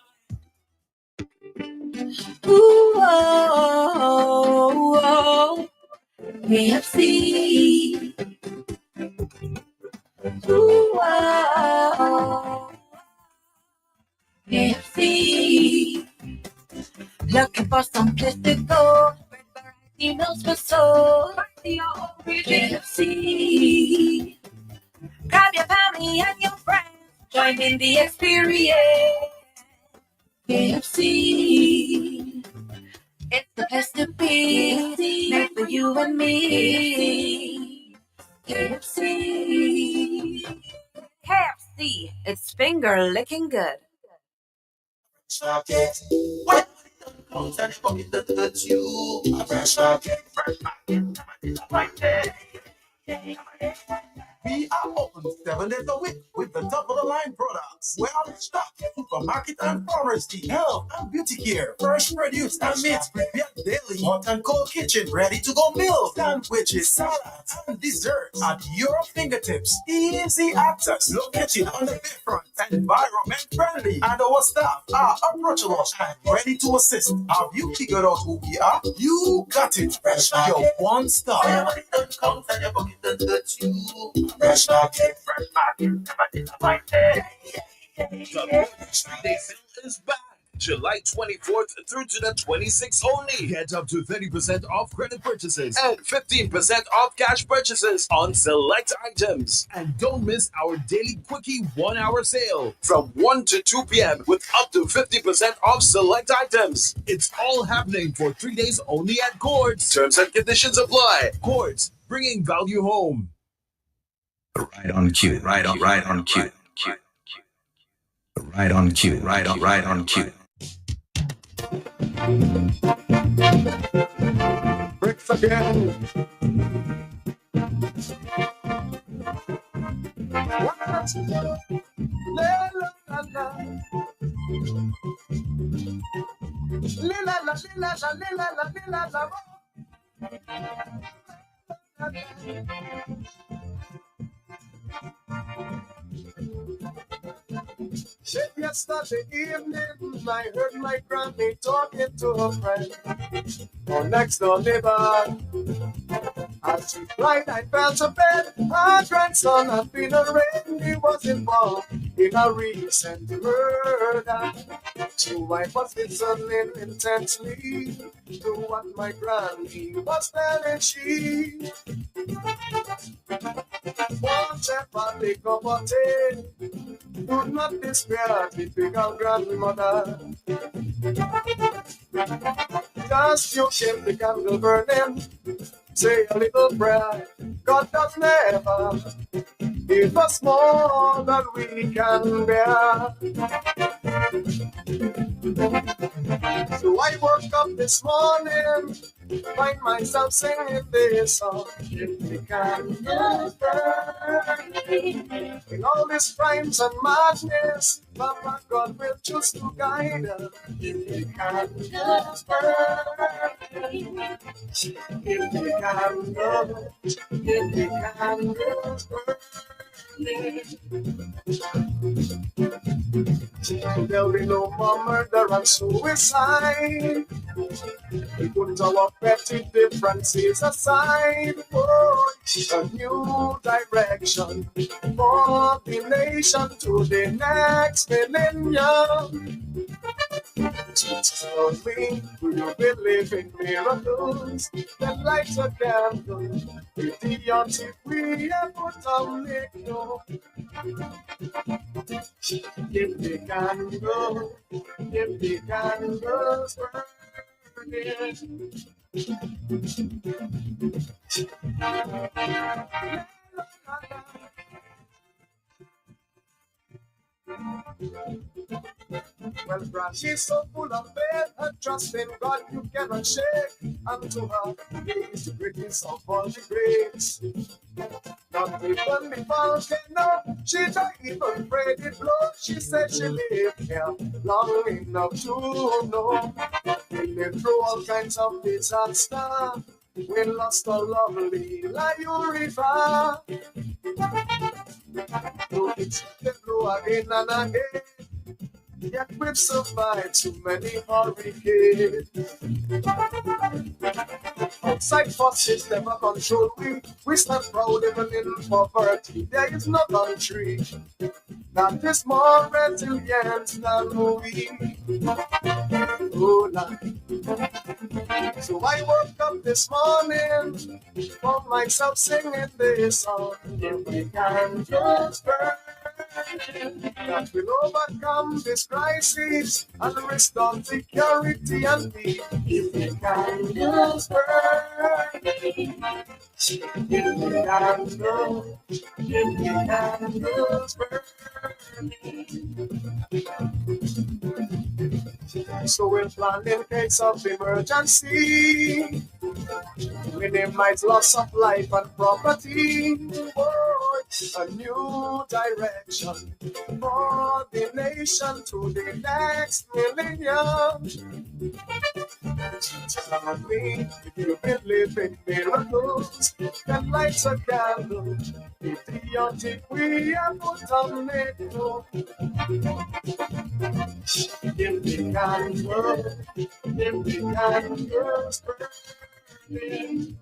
Ooh, oh, oh, KFC. Ooh, oh, KFC. Looking for some place to go. Red variety meals for soul. KFC. Grab your family and your friends. Join in the experience. KFC. It's the place to be. Made for you and me. KFC. KFC. It's finger licking good. We are open 7 days a week with the top of the line products. Well stocked supermarket and pharmacy, health and beauty care, fresh produce and meats prepared daily Hot and cold kitchen, ready to go meal. Sandwiches, salads, and desserts at your fingertips. Easy access, located on the bayfront, environment friendly, and our staff are approachable and ready to assist. Have you figured out who we are? You got it. Fresh Market, your one stop. Everybody don't come and your pocket don't touch you. Fresh Market, Fresh Market, never disappointed. The Beverage 3-day sale is back. July 24th through to the 26th only. Get up to 30% off credit purchases and 15% off cash purchases on select items. And don't miss our daily quickie 1-hour sale from 1 to 2 p.m. with up to 50% off select items. It's all happening for 3 days only at Courts. Terms and conditions apply. Courts, bringing value home. Right on cue, right on cue. Right on cue, right on cue. Bricks again. What? La la la. La la la la la la la Yesterday evening, I heard my granny talking to a friend. Our next door neighbor, as she cried, I fell to bed. Her grandson had been arraigned. He was involved in a recent murder. So I was listening intensely to what my granny was telling. She whatever they come about it, do not despair, typical grandmother. Just you keep the candle burning, say a little prayer. God does never give us more than we can bear. So I woke up this morning, find myself singing this song. If the candles burn in all these crimes and madness, Papa God will choose to guide us. If the candles burn, if the candles burn. There'll be no more murder and suicide. We put our petty differences aside. Oh, a new direction for the nation to the next millennium. Tell me, do you believe in miracles that light a candle? Idiotic, we ever to make no. If the candles well, Brad, she's so full of faith, her trust in God you cannot shake. And to her, he is the greatest of all the greats. Not even the volcano, she don't even pray the blood. She said she lived here long enough to know. We lived through all kinds of disaster. We lost a lovely Lion River. So it's the blow again and again. Yet we've survived too many hurricanes. Outside forces never control we. We stand proud even in poverty. There is no country that is more resilient than we. Oh, Lord. So I woke up this morning, found myself singing this song. If we can just burn, that will overcome this crisis and restore security and peace. If we can just burn, if we can just burn. So we're planning in case of emergency, minimize loss of life and property. Oh a new direction for the nation to the next millennium. Tell me if you believe in miracles, then light a candle. If the antique we have put on it, give the candle, give the candles burning.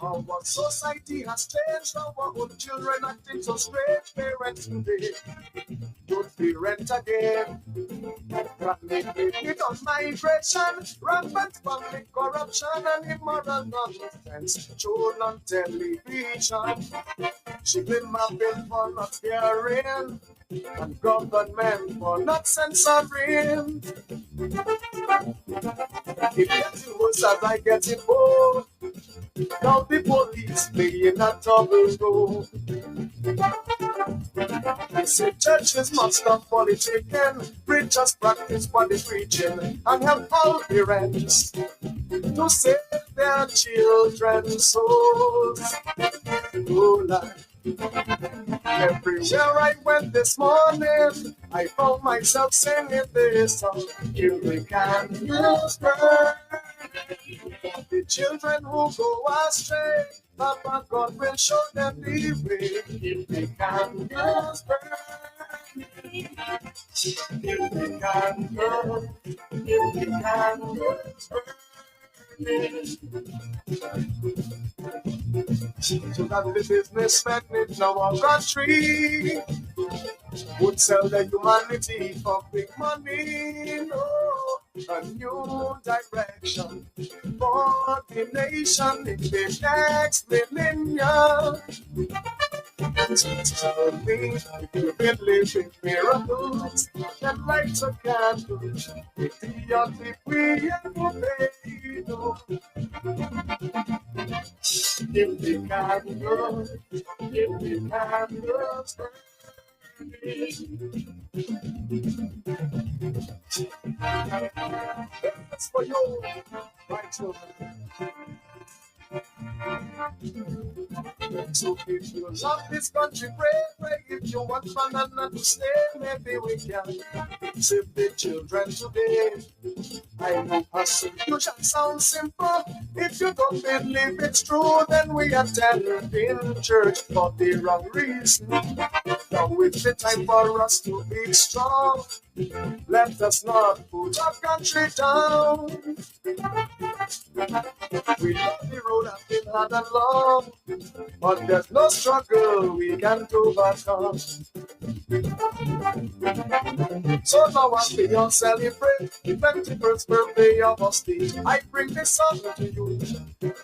Our society has changed, our own children acting so strange. Parents today don't be rent again. Rapid on migration, rampant public corruption and immoral nonsense shown on television. She blame my bill for not hearing and government for not censoring. It getting worse as I get it more. Now the police playing a double role. They say churches must stop politicking, preachers practice what they preaching, and help all parents to save their children's souls. Oh, Lord. Everywhere I went this morning, I found myself singing this song. Here we candles burn. The children who go astray, Papa God will show them the way. If the candles burn, if the candles, if the candles burn. So that the businessmen in our country would sell their humanity for big money. No, a new direction for the nation in the next millennium. So tell me if you believe in miracles, then light a candle with the antique we ever made. Give the candles, give the candles. That's for you, my children. So if you love this country, pray. If you want banana to stay, maybe we can save the children today. I know persecution sounds simple. If you don't believe it's true, then we attend in church for the wrong reason. Now it's the time for us to be strong. Let us not put our country down. We love the road has been hard and long, but there's no struggle we can't overcome. So now as we all celebrate the 21st birthday of our state, I bring this song to you.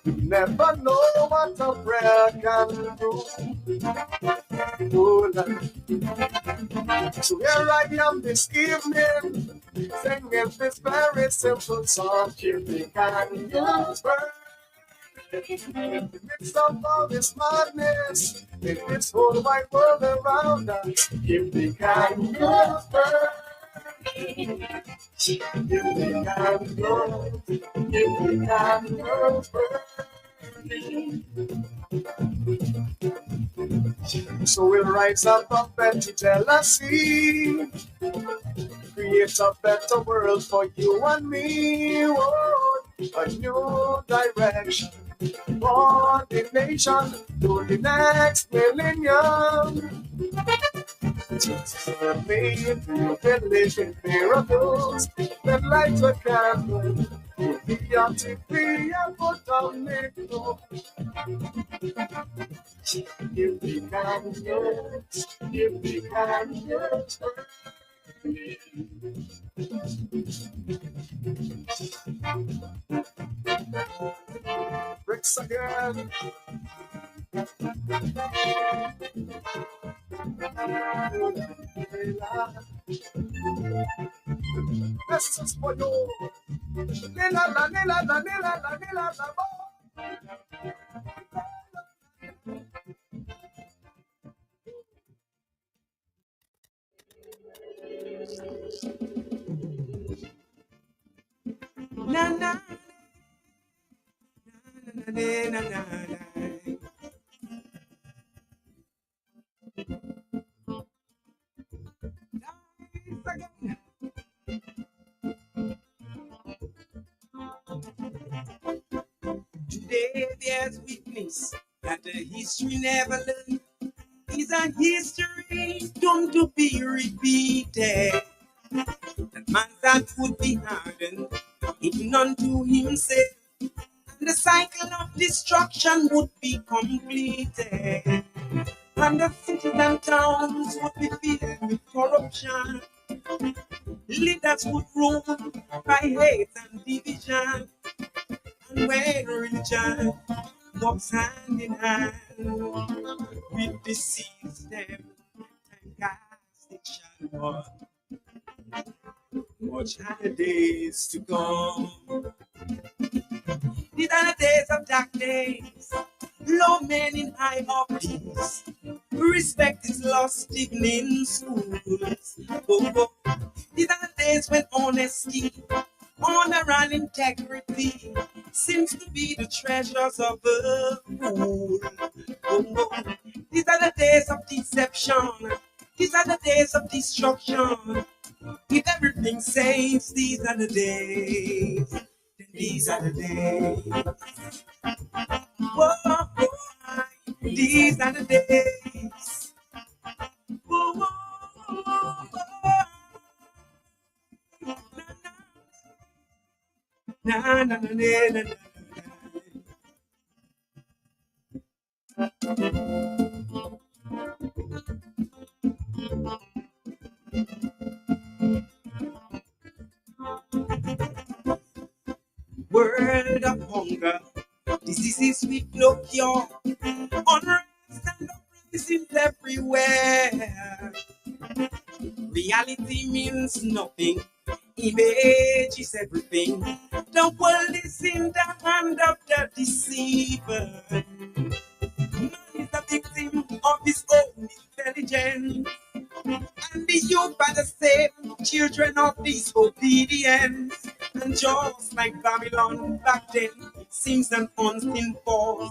You never know what a prayer can do. Oh, so here I am this evening, singing this very simple song. Keep the candles burning. In the midst of all this madness, in this whole wide world around us, keep the candles burning. Keep the candles, keep the candles burning. So we'll rise up of empty jealousy, create a better world for you and me. Oh, a new direction for the nation to the next millennium. For me, if you believe in miracles, then light a candle. If the antique we have put on it, give the candles, give the candles. Bricks again. This is for you. Nila la nila la nila la nila la. again. Today there's witness that the history never learned is a history doomed to be repeated. That man's heart would be hardened, even unto himself, and the cycle of destruction would be completed. And the cities and towns would be filled with corruption. Leaders would rule by hate and division. And when religion walks hand in hand with the system and casts its shadow, much harder days to come. These are the days of darkness, low men in high office. Respect is lost even in schools. Oh, oh. These are the days when honesty, honor and integrity seems to be the treasures of a fool. Oh, oh. These are the days of deception. These are the days of destruction. If everything saves, these are the days. Then these are the days. Whoa, whoa, these are the days. Whoa, whoa, whoa. Na na na na na na. World of hunger, diseases with no cure, unrest and oppression everywhere. Reality means nothing, image is everything. The world is in the hand of the deceiver. Man is the victim of his own intelligence, and the youth are the same children of disobedience. And just like Babylon back then, seems an unseen force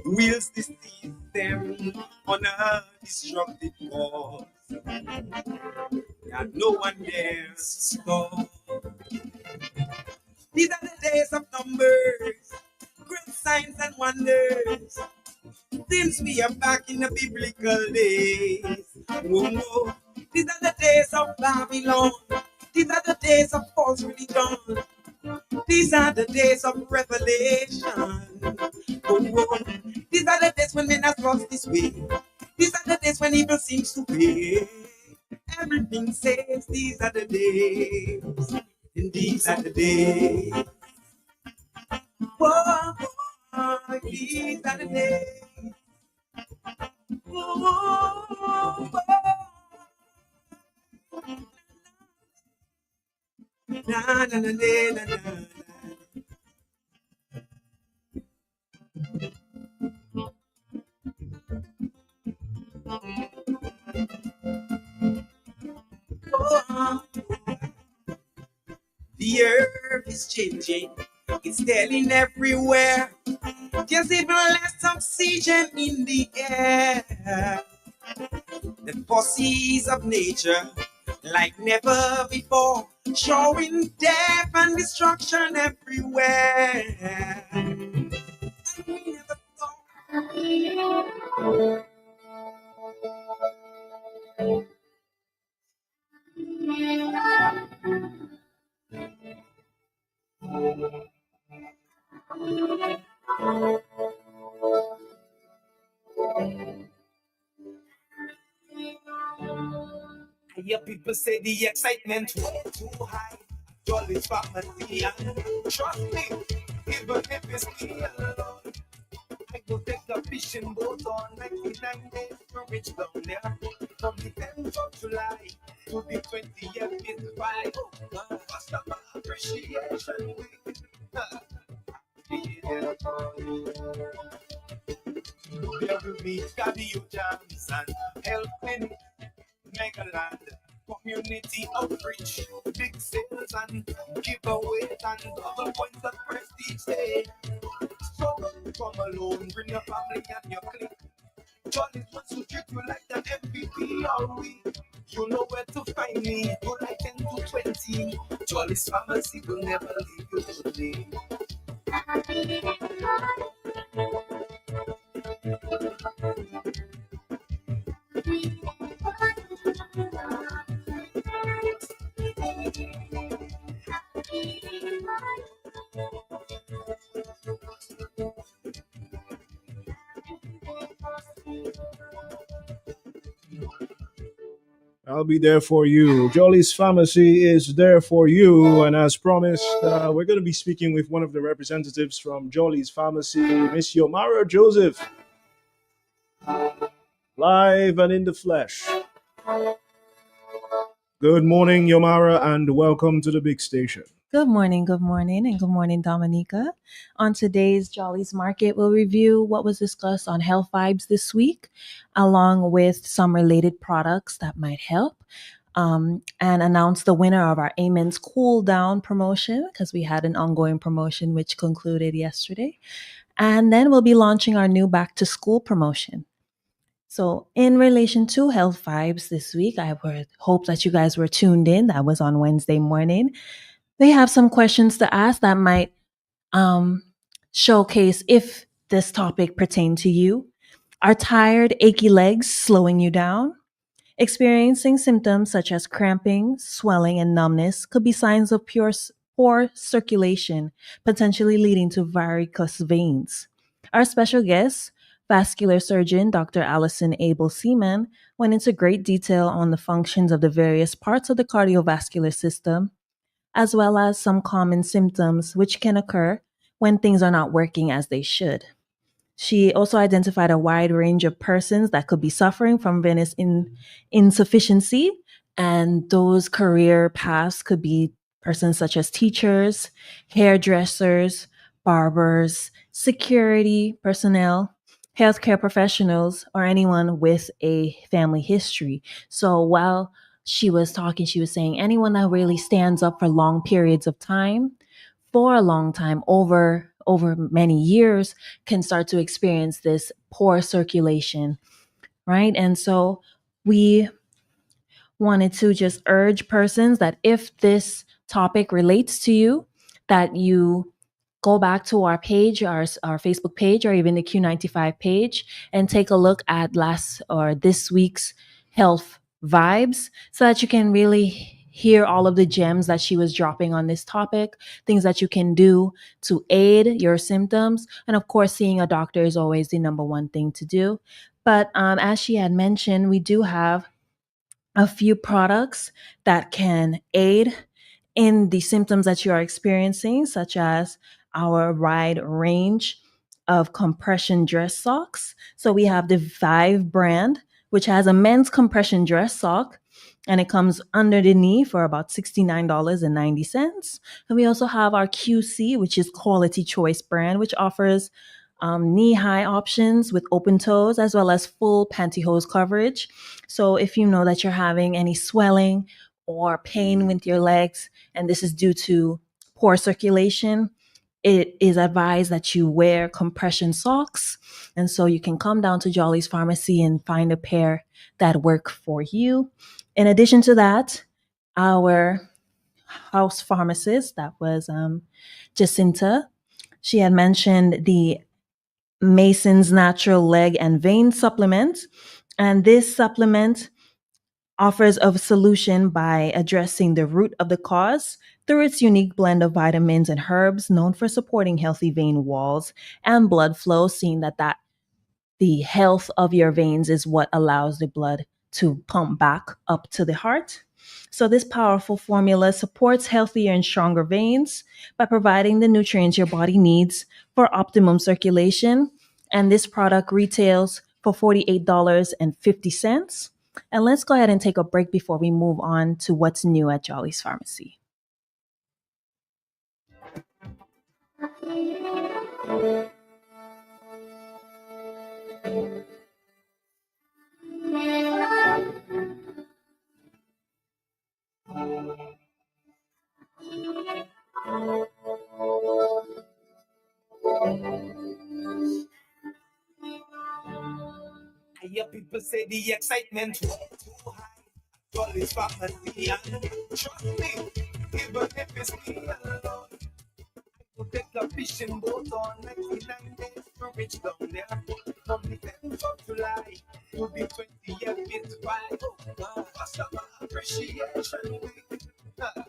wills the system on a destructive course that no one dares stop. These are the days of numbers, great signs and wonders. Since we are back in the biblical days, whoa, whoa. These are the days of Babylon. These are the days of false religion. These are the days of revelation. Whoa, whoa. These are the days when men are lost this way. These are the days when evil seems to pay. Everything says these are the days. And these are the days. Whoa, whoa. These are the days. Whoa, whoa, whoa. Na na na na na na. Oh, the earth is changing, it's telling everywhere. There's even less oxygen in the air. The forces of nature, like never before, showing death and destruction everywhere. And we never thought. I hear people say the excitement way too high. Jollie's pharmacy and trust me, even if it's me alone, I go take a fishing boat on 99 days to reach down there. From the 10th of July to the 20th is right. Customer appreciation week. There will be cardio jams and health clinic, mega land, community outreach, big sales and giveaways and double points of prestige day. So don't come alone, bring your family and your clique. Jollie wants to treat you like an MVP all week. You know where to find me. Good like 10 to 20. Jollie's Pharmacy will never leave you lonely. I'll be there for you. Jollie's Pharmacy is there for you. And as promised, we're going to be speaking with one of the representatives from Jollie's Pharmacy, Miss Yomara Joseph, live and in the flesh. Good morning, Yomara, and welcome to the big station. Good morning, and good morning, Dominica. On today's Jollie's Market, we'll review what was discussed on Health Vibes this week, along with some related products that might help, and announce the winner of our Amen's Cool Down promotion, because we had an ongoing promotion which concluded yesterday. And then we'll be launching our new Back to School promotion. So, in relation to Health Vibes this week, I would hope that you guys were tuned in. That was on Wednesday morning. They have some questions to ask that might showcase if this topic pertained to you. Are tired, achy legs slowing you down? Experiencing symptoms such as cramping, swelling, and numbness could be signs of poor circulation, potentially leading to varicose veins. Our special guest, vascular surgeon Dr. Allison Abel Seaman, went into great detail on the functions of the various parts of the cardiovascular system, as well as some common symptoms which can occur when things are not working as they should. She also identified a wide range of persons that could be suffering from venous insufficiency, and those career paths could be persons such as teachers, hairdressers, barbers, security personnel, healthcare professionals, or anyone with a family history. So while she was talking, she was saying anyone that really stands up for long periods of time, for a long time, over many years, can start to experience this poor circulation, right? And so we wanted to just urge persons that if this topic relates to you, that you go back to our page, our Facebook page, or even the Q95 page, and take a look at this week's Health Vibes, so that you can really hear all of the gems that she was dropping on this topic, things that you can do to aid your symptoms. And of course, seeing a doctor is always the number one thing to do. But as she had mentioned, we do have a few products that can aid in the symptoms that you are experiencing, such as our wide range of compression dress socks. So we have the Vive brand, which has a men's compression dress sock, and it comes under the knee for about $69.90. And we also have our QC, which is Quality Choice brand, which offers knee-high options with open toes, as well as full pantyhose coverage. So if you know that you're having any swelling or pain with your legs, and this is due to poor circulation, it is advised that you wear compression socks. And so you can come down to Jollie's Pharmacy and find a pair that work for you. In addition to that, our house pharmacist, that was Jacinta, she had mentioned the Mason's Natural Leg and Vein Supplement. And this supplement offers a solution by addressing the root of the cause through its unique blend of vitamins and herbs, known for supporting healthy vein walls and blood flow, seeing that the health of your veins is what allows the blood to pump back up to the heart. So this powerful formula supports healthier and stronger veins by providing the nutrients your body needs for optimum circulation. And this product retails for $48.50. And let's go ahead and take a break before we move on to what's new at Jollie's Pharmacy. people say the excitement way too high. Jollie's pharmacy, and trust me, even if it's me alone, to take a fishing boat on 99 days to reach down there. From the 10th of July to the 20th, it's by customer appreciation week. Yeah.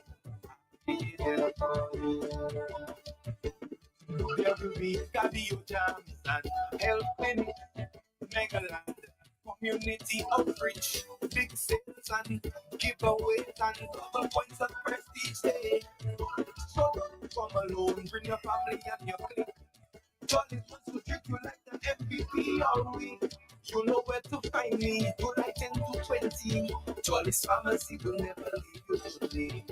Every week, cardio jams and health clinic, Megaland, community outreach, big sales and giveaways and double points of prestige day. So don't come alone, bring your family and your clique. Jollie wants to treat you like an MVP all week. You know where to find me, July 10 to 20. Jollie's pharmacy will never leave you today.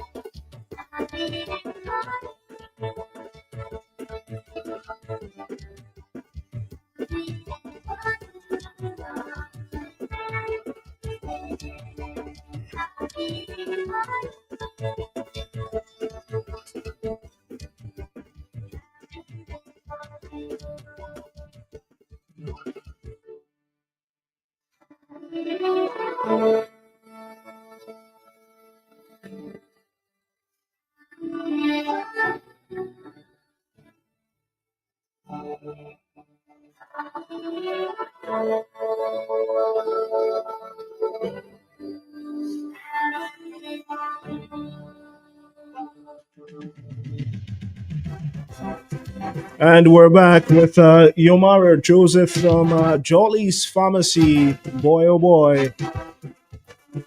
And we're back with Yomara Joseph from Jollie's Pharmacy. Boy, oh boy.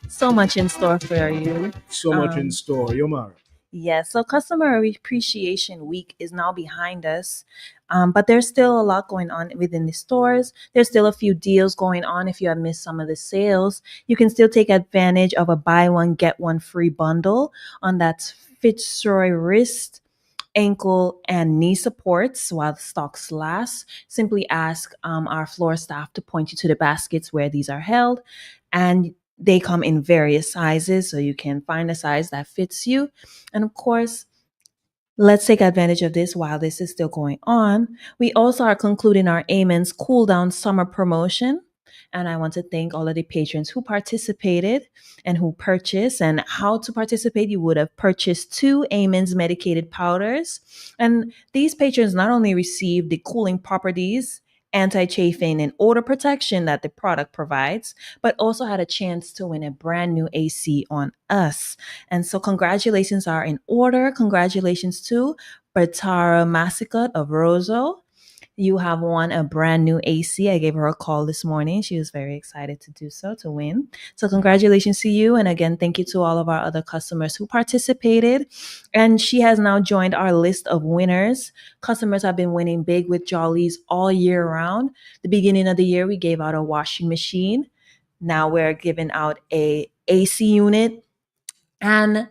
So much in store for you. So much in store. Yomara. Yes, so Customer Appreciation Week is now behind us, but there's still a lot going on within the stores. There's still a few deals going on. If you have missed some of the sales, you can still take advantage of a buy one, get one free bundle on that Fitzroy wrist, ankle, and knee supports while the stocks last. Simply ask our floor staff to point you to the baskets where these are held, and they come in various sizes, so you can find a size that fits you. And of course, let's take advantage of this while this is still going on. We also are concluding our Amen's Cool Down Summer promotion. And I want to thank all of the patrons who participated and who purchased. And how to participate, you would have purchased 2 Amen's medicated powders. And these patrons not only received the cooling properties, anti-chafing, and odor protection that the product provides, but also had a chance to win a brand new AC on us. And so congratulations are in order. Congratulations to Bertara Massicot of Roseau. You have won a brand new AC. I gave her a call this morning. She was very excited to do so, to win. So congratulations to you. And again, thank you to all of our other customers who participated. And she has now joined our list of winners. Customers have been winning big with Jollies all year round. The beginning of the year, we gave out a washing machine. Now we're giving out a AC unit. And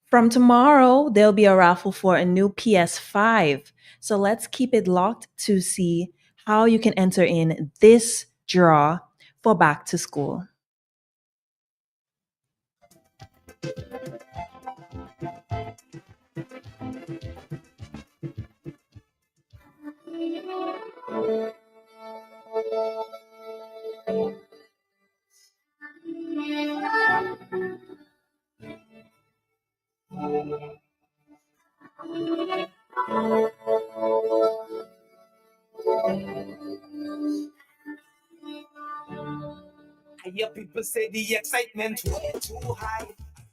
from tomorrow, there'll be a raffle for a new PS5. So let's keep it locked to see how you can enter in this draw for back to school. I hear people say the excitement way too high.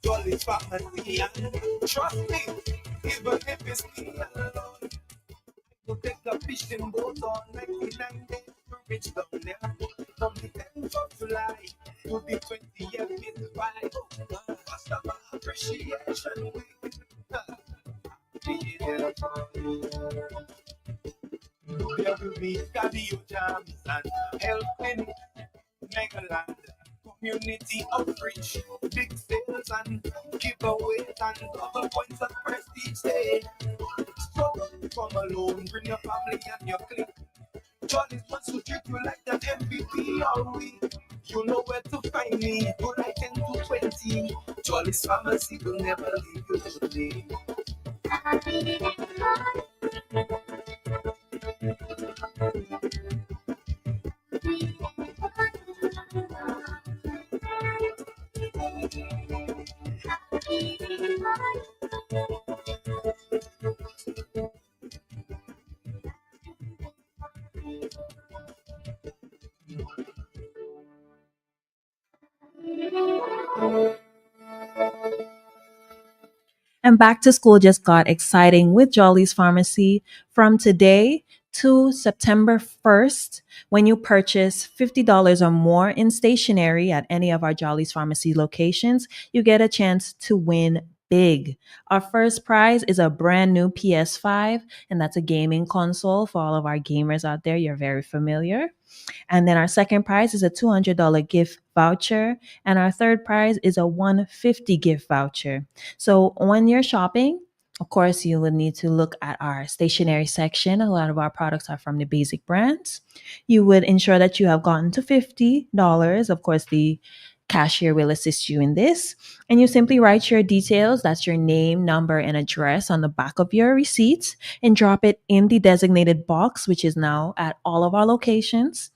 Jollie's pharmacy, and trust me, even if it's me alone, to take a fishing boat on 99 days to reach down there. From the 10th of July to the 20th, it's by customer appreciation week. Yeah. Every week, cardio jams and health clinic, Megaland, community outreach, big sales and giveaways and double points of prestige day. So don't come alone, bring your family and your clique. Jollie wants to treat you like an MVP all week. You know where to find me, July 10 to 20. Jollie's pharmacy will never leave you today. And back to school just got exciting with Jollie's Pharmacy. From today to September 1st, when you purchase $50 or more in stationery at any of our Jollie's Pharmacy locations, you get a chance to win big. Our first prize is a brand new PS5, and that's a gaming console for all of our gamers out there. You're very familiar. And then our second prize is a $200 gift voucher. And our third prize is a $150 gift voucher. So when you're shopping, of course, you would need to look at our stationery section. A lot of our products are from the basic brands. You would ensure that you have gotten to $50. Of course, the cashier will assist you in this. And you simply write your details, that's your name, number, and address on the back of your receipt and drop it in the designated box, which is now at all of our locations.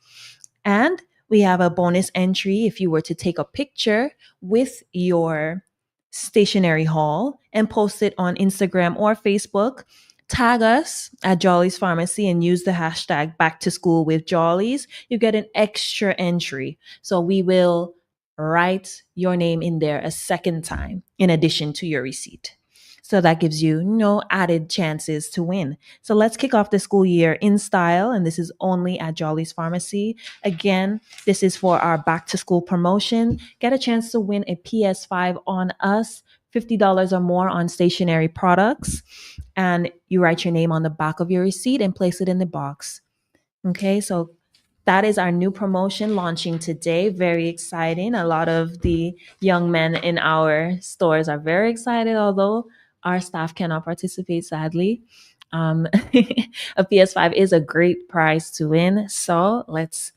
And we have a bonus entry if you were to take a picture with your stationery haul and post it on Instagram or Facebook. Tag us at Jollie's Pharmacy and use the hashtag back to school with Jollies. You get an extra entry. So we will write your name in there a second time in addition to your receipt. So that gives you no added chances to win. So let's kick off the school year in style. And this is only at Jollie's Pharmacy. Again, this is for our back to school promotion. Get a chance to win a PS5 on us, $50 or more on stationery products. And you write your name on the back of your receipt and place it in the box. Okay, so that is our new promotion launching today. Very exciting. A lot of the young men in our stores are very excited, although our staff cannot participate, sadly. A PS5 is a great prize to win. So let's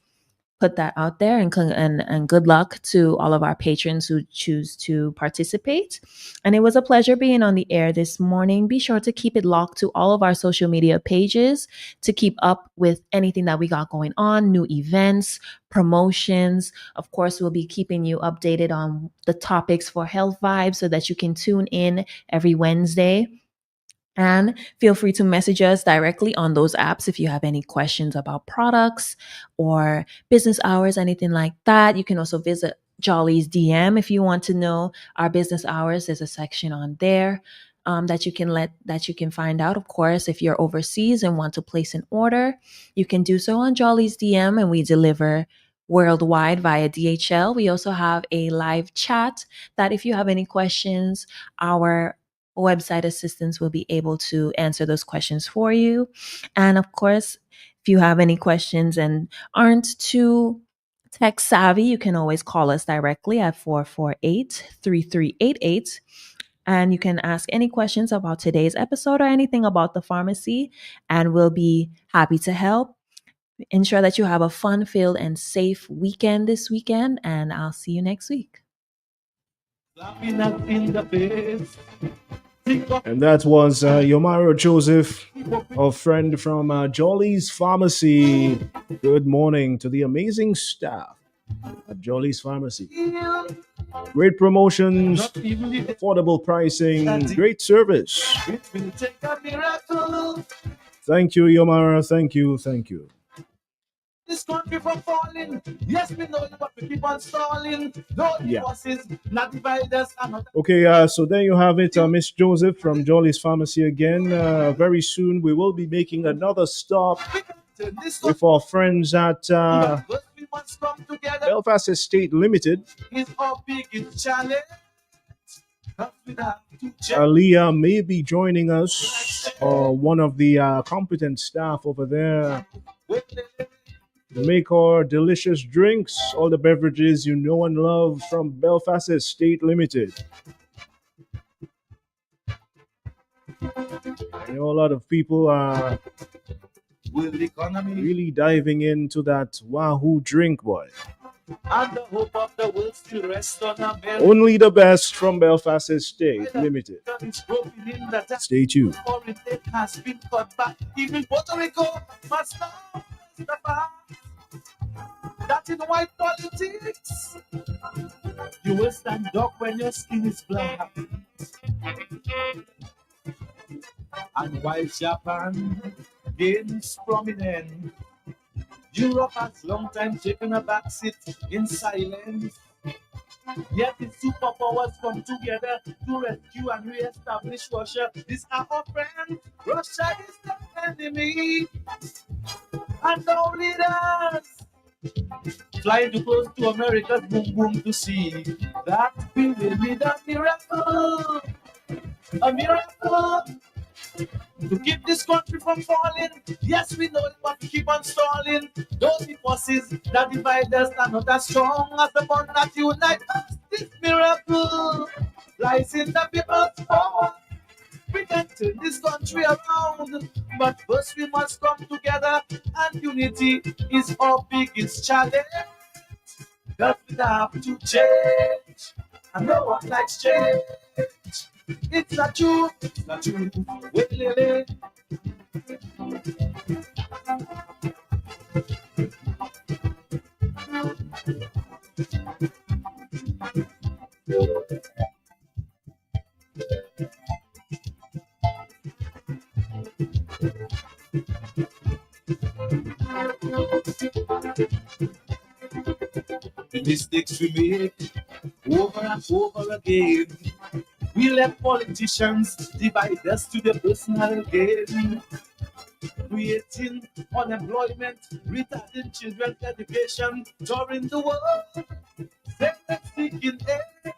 put that out there and good luck to all of our patrons who choose to participate. And it was a pleasure being on the air this morning. Be sure to keep it locked to all of our social media pages to keep up with anything that we got going on, new events, promotions. Of course, we'll be keeping you updated on the topics for Health Vibes so that you can tune in every Wednesday. And feel free to message us directly on those apps if you have any questions about products or business hours, anything like that. You can also visit Jollie's DM if you want to know our business hours. There's a section on there that you can find out. Of course, if you're overseas and want to place an order, you can do so on Jollie's DM, and we deliver worldwide via DHL. We also have a live chat that if you have any questions, our website assistants will be able to answer those questions for you. And of course, if you have any questions and aren't too tech savvy, you can always call us directly at 448-3388. And you can ask any questions about today's episode or anything about the pharmacy, and we'll be happy to help. Ensure that you have a fun-filled and safe weekend this weekend, and I'll see you next week. And that was Yomaro Joseph, a friend from Jollie's Pharmacy. Good morning to the amazing staff at Jollie's Pharmacy. Great promotions, affordable pricing, great service. Thank you, Yomara. Thank you. Thank you. This country from falling. Yes, we know it, but we keep on stalling. No forces, not dividers. Okay, so there you have it, Miss Joseph from Jollie's Pharmacy again. Very soon we will be making another stop with our friends at Belfast Estate Limited. Aliyah may be joining us, or one of the competent staff over there. Make our delicious drinks, all the beverages you know and love from Belfast Estate Limited. I know a lot of people are really diving into that Wahoo drink, boy. And the hope of the world still rests on a belt. Only the best from Belfast Estate Limited. Stay tuned. It has been cut back. Even Puerto Rico must now that in white politics, you will stand up when your skin is black. And while Japan gains prominence, Europe has long time taken a backseat in silence. Yet the superpowers come together to rescue and re-establish Russia. These are our friends. Russia is the enemy. And our leaders flying too close to America's boom boom to see that we will need a miracle to keep this country from falling. Yes, we know it, but we keep on stalling. Those forces that divide us are not as strong as the one that unite us. This miracle lies in the people's power. We can turn this country around, but first we must come together, and unity is our biggest challenge. Cause we have to change, and no one likes change. It's not true, it's not true. Wait, Lily. The mistakes we make over and over again. We let politicians divide us to the personal gain, creating unemployment, retarding children's education, touring the world, seeking aid,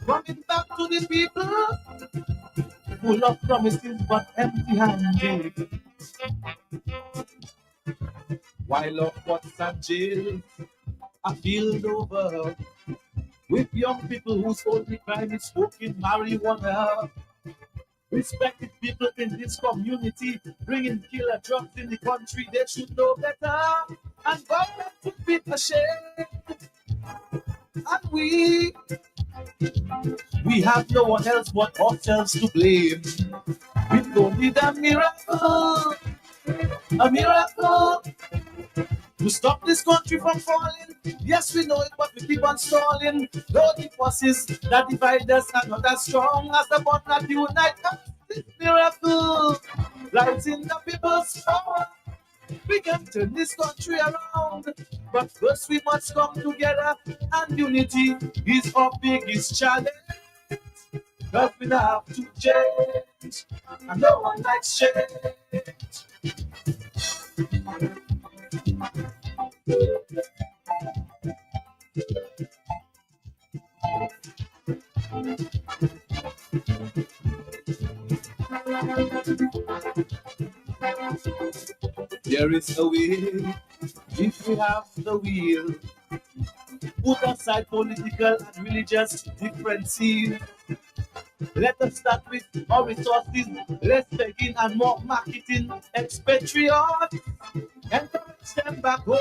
coming back to the people, full of promises but empty-handed. While our courts and jails are filled over with young people whose only crime is smoking marijuana. Respected people in this community bringing killer drugs in the country, they should know better. And government should be ashamed. And we have no one else but ourselves to blame. We don't need a miracle to stop this country from falling. Yes, we know it, but we keep on stalling. Though the forces that divide us are not as strong as the one that unite us. This miracle lies in the people's power. We can turn this country around, but first we must come together, and unity is our biggest challenge. Cause we have to change, and no one likes change. There is a way if we have the will. Put aside political and religious differences. Let us start with our resources, less begging and more marketing. Expatriates, encourage them back home.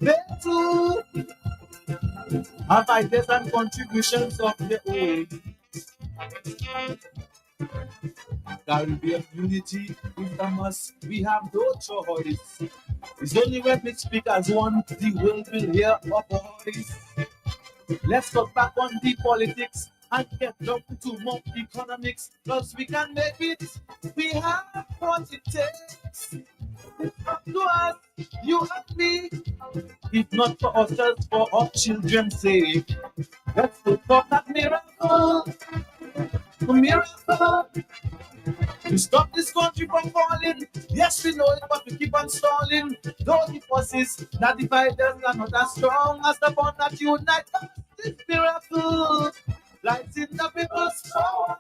They too have ideas and contributions of their own. Caribbean unity is a must. We have no choice. It's only when we speak as one, the world will hear our voice. Let's cut back on the politics and get down to more economics, cause we can make it. We have what it takes. It's up to us, you and me. If not for ourselves, for our children's sake. Let's look for that miracle. A miracle to stop this country from falling. Yes, we know it, but we keep on stalling. Though the forces that divide us are not as strong as the one that unite us. This miracle lies in the people's power.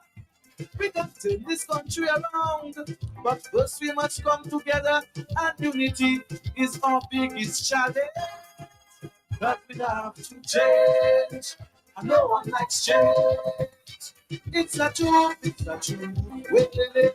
We can turn this country around, but first we must come together, and unity is our biggest challenge. But we have to change, and no one likes change. It's not true, it's not true. Wait, wait, wait.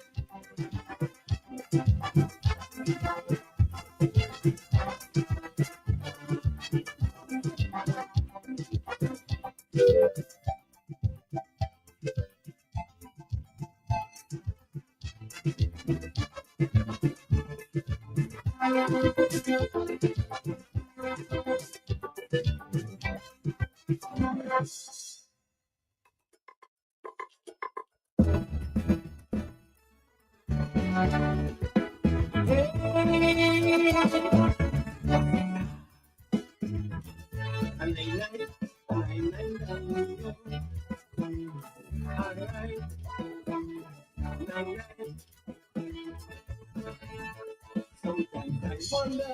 Sometimes I wonder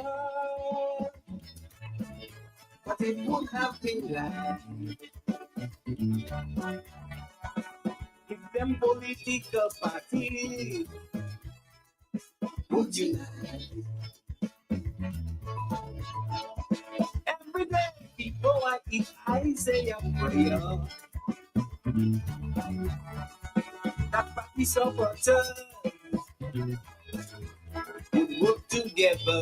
what it would have been like if them political parties would unite. Every day before I eat, I say a prayer that party supporters would work together.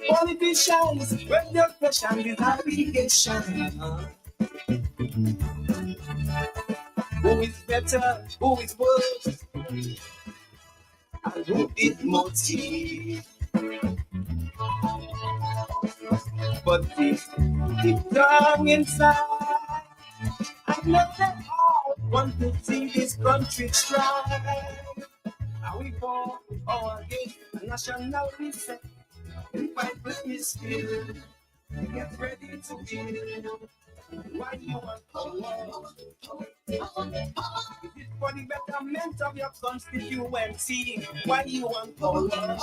Politicians, when your question is navigation. Who is better, who is worse, and who is motive? But deep down inside, I know they all want to see this country strive. Are we for or against a national reset? If I play skill, get ready to kill. Why you want power? Is it for the betterment of your constituency? Why you want power?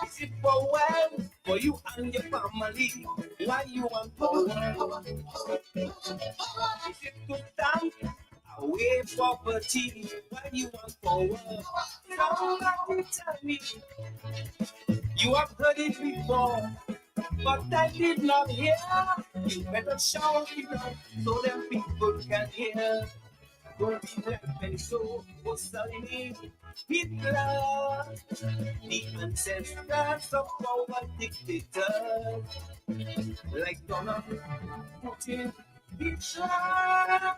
Is it for wealth for you and your family? Why you want power? Is it to stand away poverty? Why you want power? Somebody tell me. You have heard it before, but I did not hear. You better shout it out so them people can hear. Don't be like Benito, Mussolini, Hitler, the ancestors of our dictators, like Donald Putin, Hitler,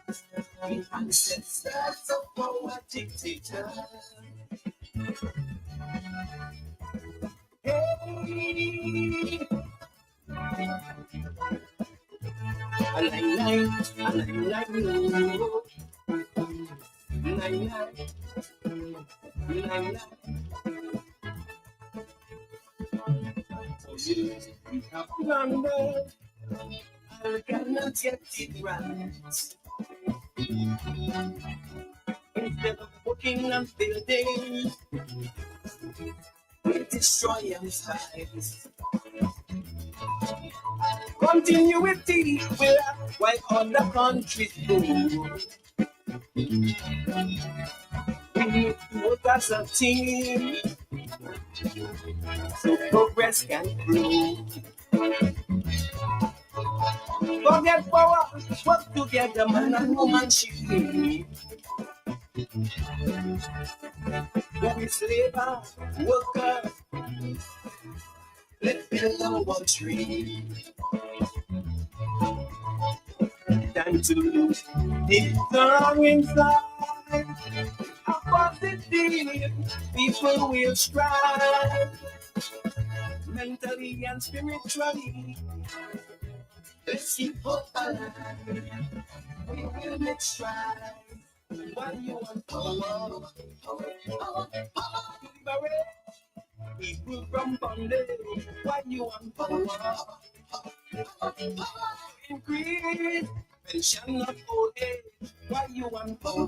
the ancestors of our dictators. Hey, I cannot get it right. Instead of working and building, we destroy our lives. Continuity will while other countries go. We need to work as a team so progress can grow. Forget power, work together, man and woman should be. Who is labor, worker? Let's build our tree. Time to lose deep down inside. A positive people will strive mentally and spiritually. Let's keep hope alive. We will make strides. Why you want power? People from bondage. Why you want power? Increase pension of old age. Why you want power?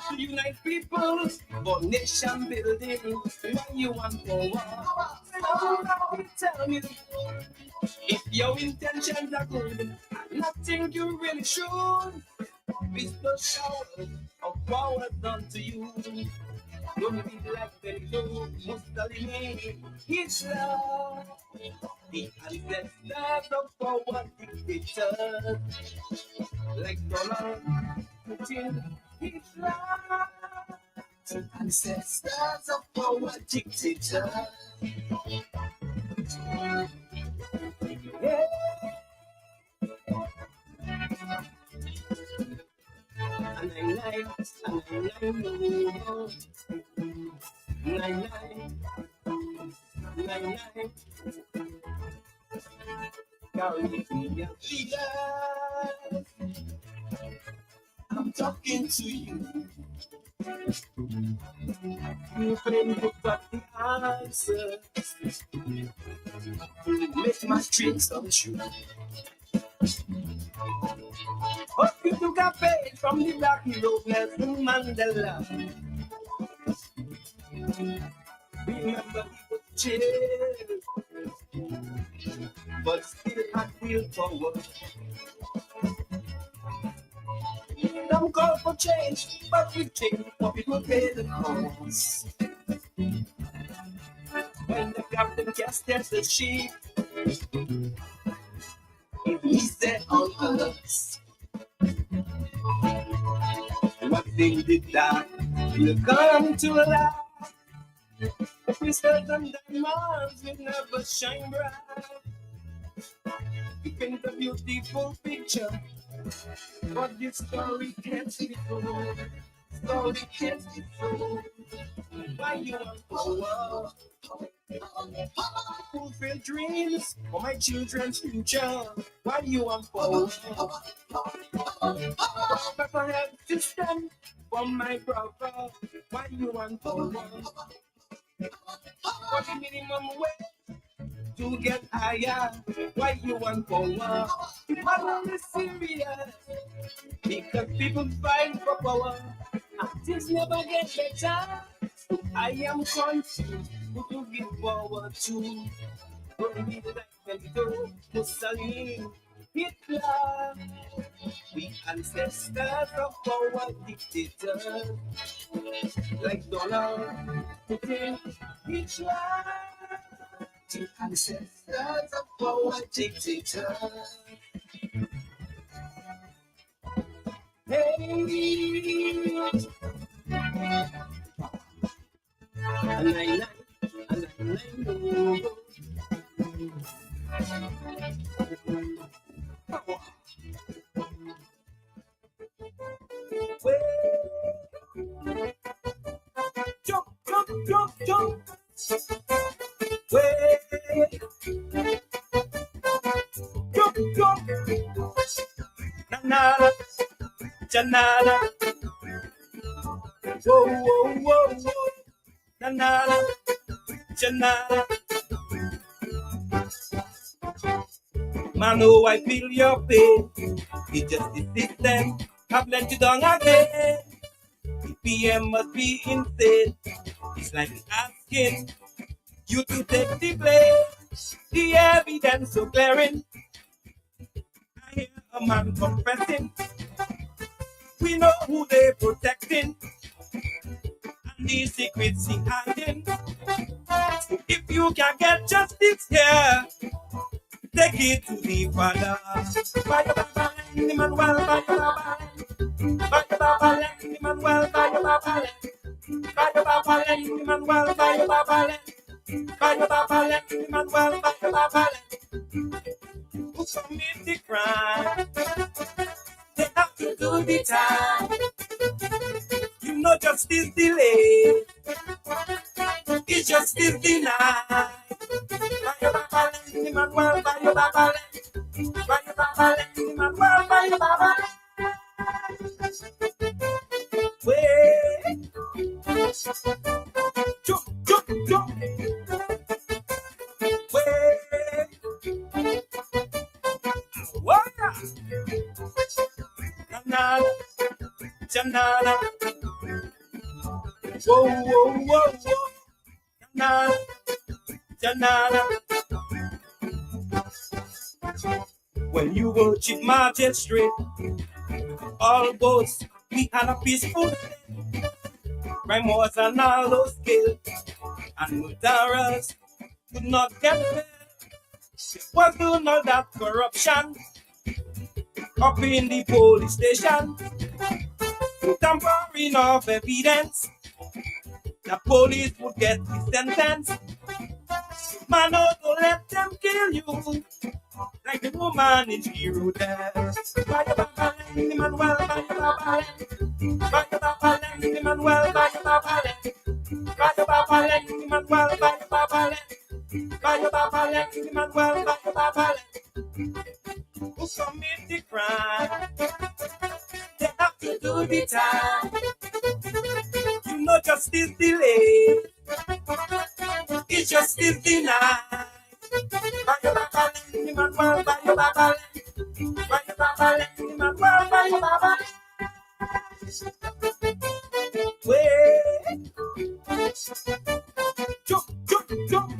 To unite people for nation building. Why you want power? Somebody tell me if your intentions are good, nothing you really should. Bestow shower of power done to you. Don't be like Benito, Mussolini, Hitler, the ancestors of our dictators, like Donald Putin, Hitler, the ancestors of our dictators. Yeah. I'm talking to you. You claim you've got the answers to make my dreams come true. But you took a page from the black hero Nelson Mandela. Remember he was jailed, but still had willpower. Some call for change, but we change what people pay the cost. When the captain cast the sheep, he said on us, what they did that will come to life. The crystals and diamonds will never shine bright. You paint a beautiful picture, but this story can't be told. Story can't be told. Why you want power? Fulfill dreams for my children's future. Why you want power? Better help system for my brother. Why you want power? For the minimum wage to get higher. Why you want power? I'm is serious because people fight for power and things never get better. I am confused who to give power to. Only like Benito, Mussolini, Hitler. We ancestors of power dictators like Donald, Putin, Hitler. The ancestors of power dictators. Hey, jump, jump, jump, jump. Jump, jump. Na-na, janana. Whoa, whoa, whoa, whoa. Na-na, janana. Man, oh, I feel your pain. It's just the system have let you down again. The PM must be insane. It's like asking you to take the blame. The evidence so glaring. I hear a man confessing. We know who they protecting, and the secrets he hiding. If you can get justice here, take it to the Father. Bye bye, Emmanuel, bye bye. Bye bye, Emmanuel, bye bye. Bye bye, Emmanuel, bye bye. Bye bye, Emmanuel, bye bye. Who commit the crime? They have to do the time. You know justice delayed. It's justice denied. Bye bye, Emmanuel, bye bye. Bye bye, Emmanuel, bye bye. Wait. Jump, jump, jump. Wait. Whoa. Janana, janana. Whoa, whoa, whoa, whoa. Janana, janana. When you were chief magistrate, all boats we had a peaceful day. Crime was on all those scales, and murderers could not get there. There was none of that corruption up in the police station. Tampering of evidence, the police would get the sentence. Man, oh, don't let them kill you like the woman in Hero there. Bye bye, Emmanuel, bye bye. Bye bye, Emmanuel, bye bye. Bye bye, Emmanuel, bye bye. Bye bye, Emmanuel, bye bye. Who commit the crime? They have to do the time. You know justice delayed. It's It's just is denied. Bye baba, let him and well, bye baba, let him and well, bye baba. Wait, jump, jump, jump.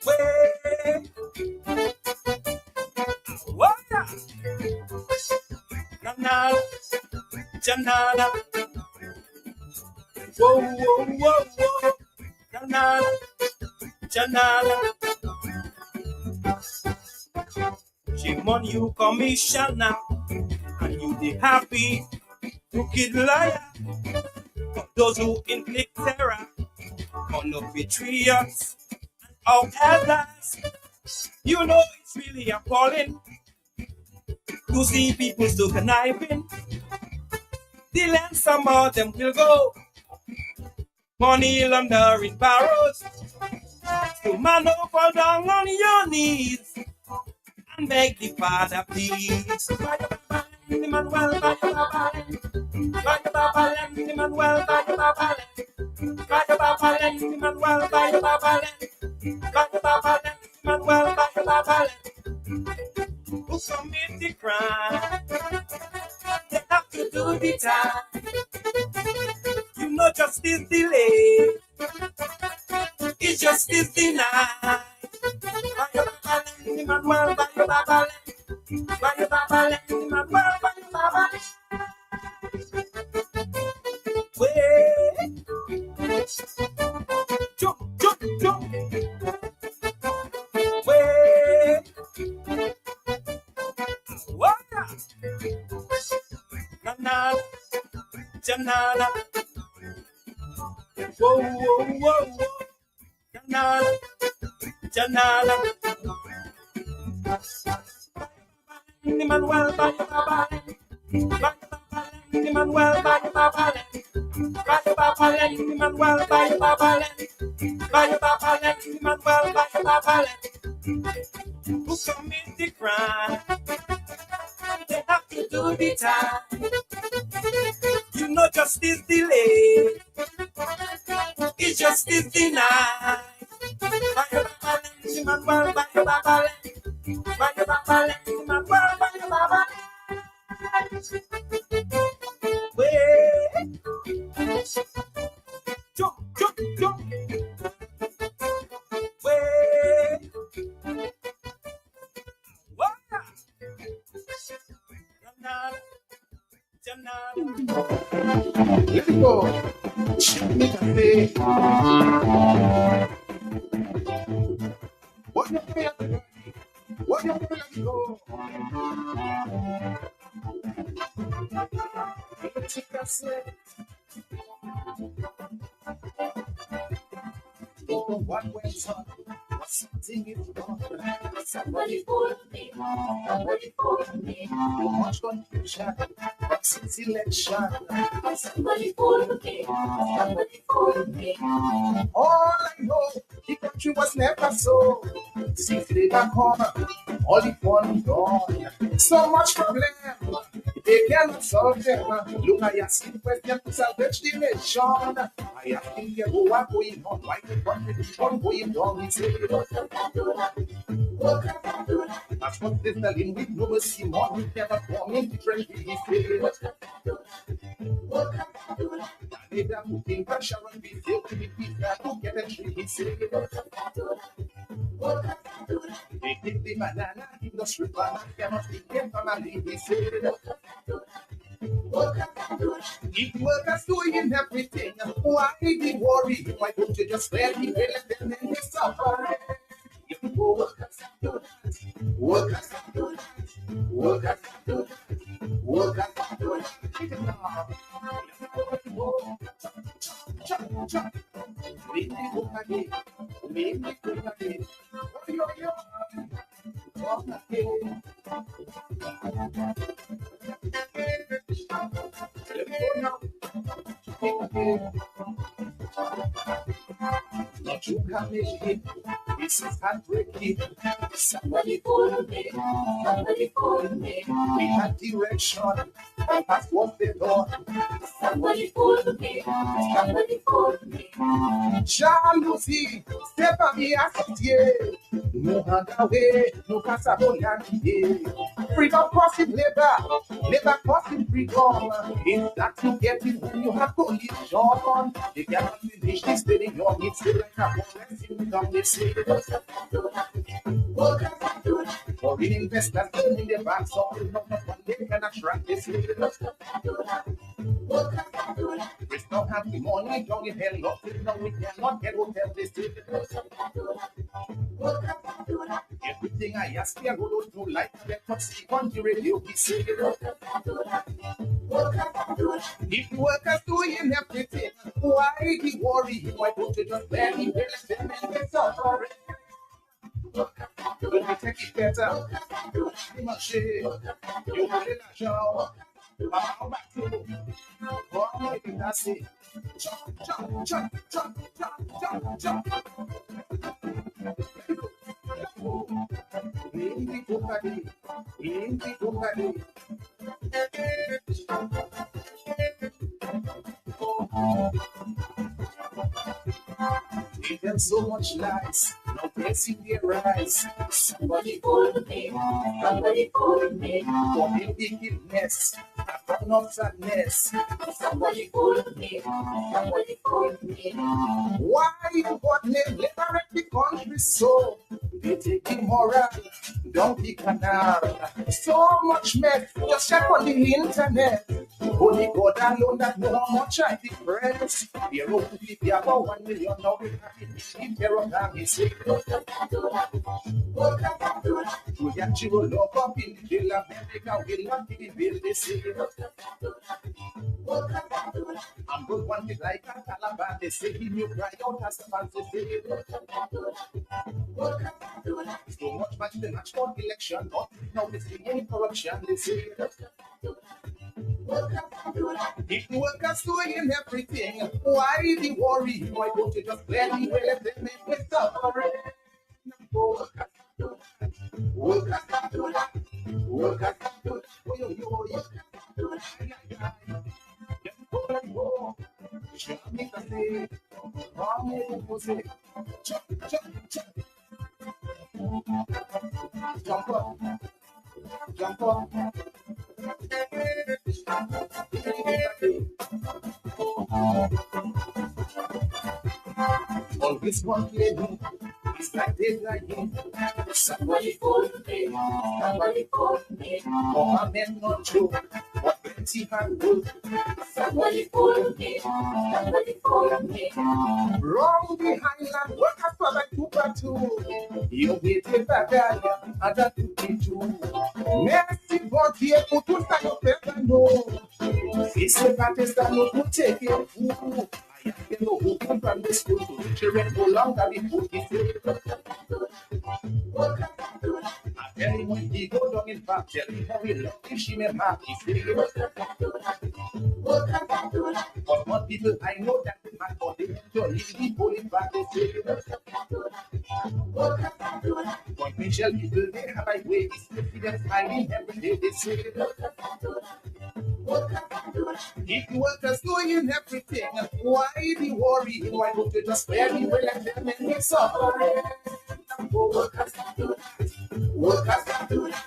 Wait, whoa, na janana. Whoa, whoa, whoa, whoa, janana, janana. Shame on you, commissioner, and you the happy, crooked liar. For those who inflict terror on the patriots and others, you know it's really appalling to see people still conniving. The land some of them will go, money laundering barrels. So man, oh, fall down on your knees and beg the Father, please. Emmanuel, by your Baba, by your Baba, Emmanuel, by your Baba, by your Baba, Emmanuel, by your Baba, by your Baba, Emmanuel, by your Baba, who commit the crime, they have to do the time. You know justice delayed, it's justice denied. By your Baba, Emmanuel, by your Baba, by your Baba, Emmanuel, by your Baba. Wait, jump, jump, jump. Wait, water. Na janana. Whoa, whoa, whoa, whoa. Janana, janana. Emmanuel, by your Baba, Emmanuel, by your Baba, by your Baba, Emmanuel, by your Baba, by your Baba, Emmanuel, by your Baba, who commit the crime, they have to do the time. You know justice delayed, it's justice denied. By your Baba, Emmanuel, by your Baba, by your Baba, Emmanuel, by your Baba. Wait, jump, jump, jump. Wait, water. Let it go. Make a play. What you feel? What you feel? Let it go. Take a sip. Oh, what went on? Something is wrong. Somebody for me, somebody for me. Too much confusion. Since election. Somebody for me, somebody for me. All I know, the country was never so. Since they back home, all the fun gone. So much problem, they cannot solve them. Look, I ask the question to salvage the nation. I ask him here, what going on? Why the country is going down? He said, that's what they're telling with no mercy, more. We never come in different. He said, they are putting pressure on me, to get a tree. He said, they take the banana industry, banana cannot be kept on a leaf. He said, if workers doing everything, why the worry? Why don't you just let me let them in the suffer? Workers do that. Workers do that. Workers do that. Workers do that. Not you can make it. This is heartbreaking. Somebody for me. Somebody for me. We had direction. That's what they thought. Somebody fooled me. Somebody fooled me. Jalousie, step on me associé. No other way, no Casablanca. Freedom crossing labor crossing freedom. It's that you get it when you have collision. You cannot finish this day, your needs to like a blessing. Come this way. For investors in the bank, so we know that one day can attract this way. We don't have the money, don't get hell up. No, we cannot get hotel this day. Everything I ask you, go to like that, but see on the radio, we say. If the workers doing everything, why the worry? Why don't you just let me rest them and get suffering? When we take it better, you must share. You will let us show. I'm back to you. Oh, I think that's it. Jump, jump, jump, jump, jump, jump, jump. Give them so much lies, no place in their eyes. Somebody fooled me. Somebody fooled me. For the wickedness, upon of sadness. Somebody fooled me. Somebody fooled me. Why God name liberate the country so? They take the moral, don't the canal. So much mess, just check on the internet. Only God alone that know how much I depress. The road to be about 1 million now. If there are families, we actually lock up in the jail America will not be built this city. I'm good one bit like a Taliban, they say he knew cry out as the fancy city. So much the match for election, not now they see any corruption, they say. If the workers doing everything, why the worry? Why don't you just let me let them make me suffering? Workers do that. Workers do that. Workers do that. Jump up. Jump up. Always one play, it's like they lying. Somebody fooled me. Somebody fooled me. Oh, I meant not true. What plenty and good. Somebody fooled me. Somebody fooled me. Wrong behind and work up for like 2 by 2. You waited back there, and that could be true. Merci, but here, put to stand up and no. It's a Batista, no, put take it. I am no who come from the school to the children no longer be put this way. I tell him when he go down in back, tell him how he love if she may have his way. But more people I know that the man for them to leave the pulling back this way. But Michelle people they have a way, it's confidence smiling every day this way. If the workers doing everything, why the worry? Why don't you just spare me when I tell them and suffering? Workers do that. Workers do that.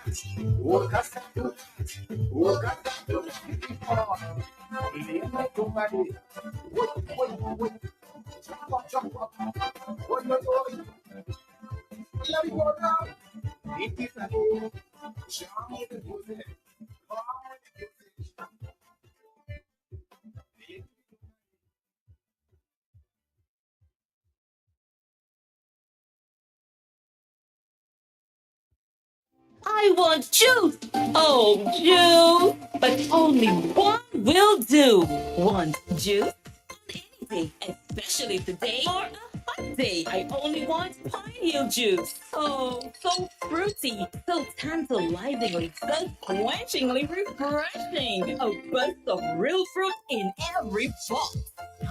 Workers do that. Workers do that. Leave my company. Wait. Jump up. What you doing? Let me go down. It is a day. Show me the music. I want juice! Oh, juice! But only one will do. Want juice? Anything, especially today or a hot day. I only want pineapple juice. Oh, so fruity, so tantalizingly, so quenchingly refreshing. A burst of real fruit in every box.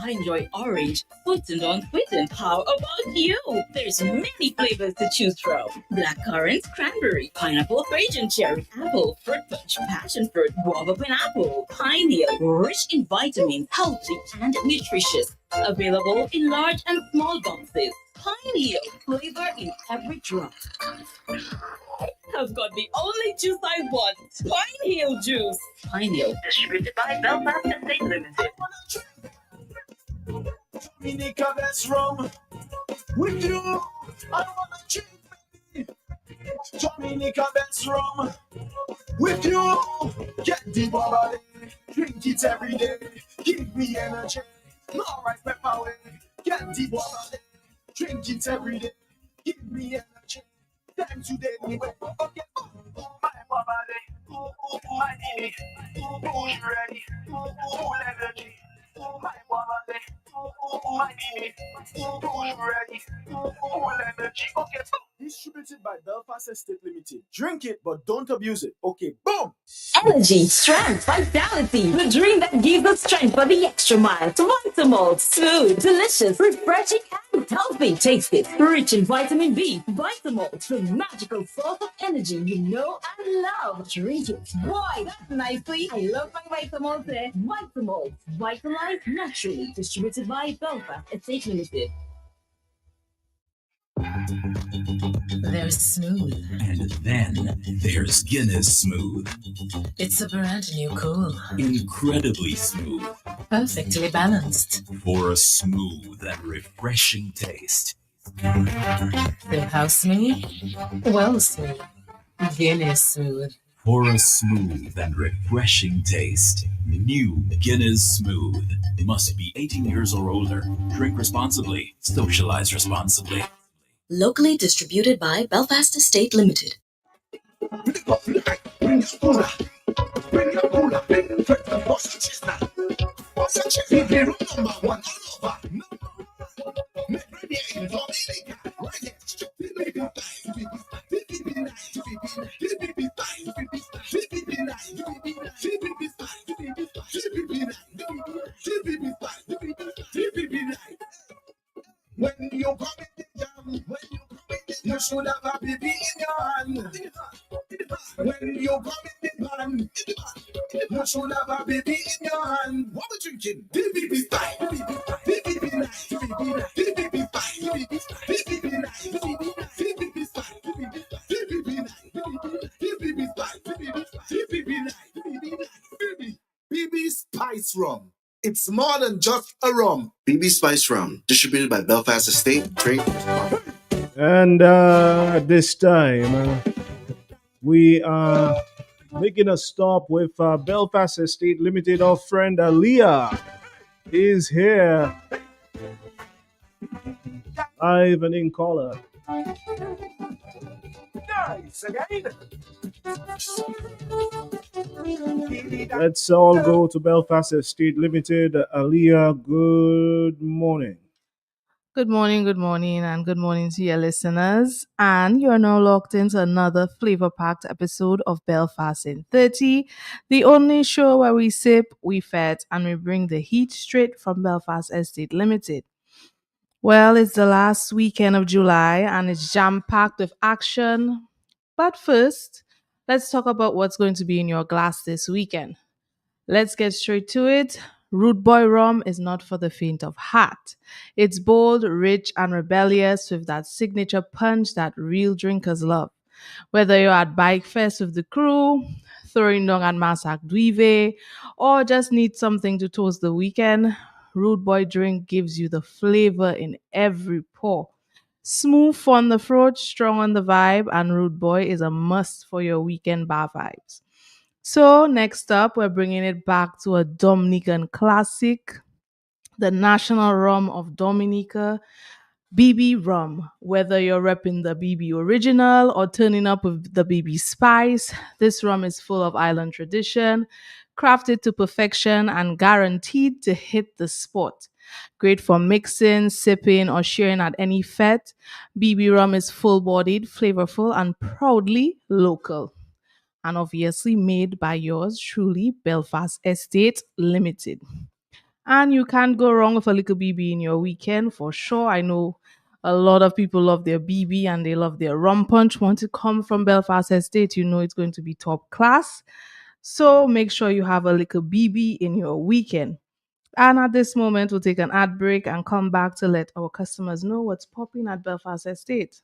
I enjoy orange, sweetened or unsweetened. How about you? There's many flavors to choose from. Blackcurrant, cranberry, pineapple, Asian cherry, apple, fruit punch, passion fruit, guava pineapple, pineapple, rich in vitamins, healthy and nutritious. Available in large and small boxes. Pineapple flavor in every drop. I've got the only juice I want. Pine Hill juice. Pine Hill, distributed by Belfast Estate Limited. Dominica, that's rum. With you, I wanna drink, baby. Dominica, that's rum. With you, get the bubble, drink it every day. Give me energy, alright, pepper way. Get the bubble, drink it every day. Give me energy. Time today, okay. My bubble, my knee, who's ready, full energy. My bubble, my knee, who's ready, full energy. Okay, distributed by Belfast Estate Limited. Drink it, but don't abuse it. Okay, boom. Energy, strength, vitality. The drink that gives us strength for the extra mile. Vitamalt, smooth, delicious, refreshing, and healthy. Taste it. Rich in vitamin B. Vitamalt, the magical source of energy you know and love. Drink it. Boy, that's nicely. I love my Vitamalt there. Vitamalt, vitalize naturally. Distributed by Belfast Estate Limited. There's Smooth. And then there's Guinness Smooth. It's a brand new cool. Incredibly smooth. Perfectly balanced. For a smooth and refreshing taste. So how smooth? Well smooth. Guinness Smooth. For a smooth and refreshing taste. New Guinness Smooth. Must be 18 years or older. Drink responsibly. Socialize responsibly. Locally distributed by Belfast Estate Limited. When you come in the jam, you should have a baby in your hand. When you come in the pan, you should have a baby in your hand. What we drinking? BBB style. BBB nice. BBB fine. BBB nice. BBB style. BBB nice. BBB style. BBB nice. BB Spice Rum. It's more than just a rum. BB Spice Rum, distributed by Belfast Estate. Drink. And at this time, we are making a stop with Belfast Estate Limited. Our friend Aliyah is here. Live and in color. Nice again. Let's all go to Belfast Estate Limited. Aliyah, good morning. Good morning, and good morning to your listeners. And you're now locked into another flavor-packed episode of Belfast in 30, the only show where we sip, we fet, and we bring the heat straight from Belfast Estate Limited. Well, it's the last weekend of July, and it's jam-packed with action. But first, let's talk about what's going to be in your glass this weekend. Let's get straight to it. Rude Boy Rum is not for the faint of heart. It's bold, rich, and rebellious with that signature punch that real drinkers love. Whether you're at Bike Fest with the crew, throwing down at Masak Duive, or just need something to toast the weekend, Rude Boy drink gives you the flavor in every pour. Smooth on the throat, strong on the vibe, and Rude Boy is a must for your weekend bar vibes. So next up, we're bringing it back to a Dominican classic, the national rum of Dominica, BB rum. Whether you're repping the BB original or turning up with the BB spice, this rum is full of island tradition, crafted to perfection and guaranteed to hit the spot. Great for mixing, sipping, or sharing at any fete. BB rum is full-bodied, flavorful, and proudly local. And obviously made by yours truly, Belfast Estate Limited. And you can't go wrong with a little BB in your weekend for sure. I know a lot of people love their BB and they love their rum punch. Want to come from Belfast Estate, you know it's going to be top class. So make sure you have a little BB in your weekend. And at this moment, we'll take an ad break and come back to let our customers know what's popping at Belfast Estate.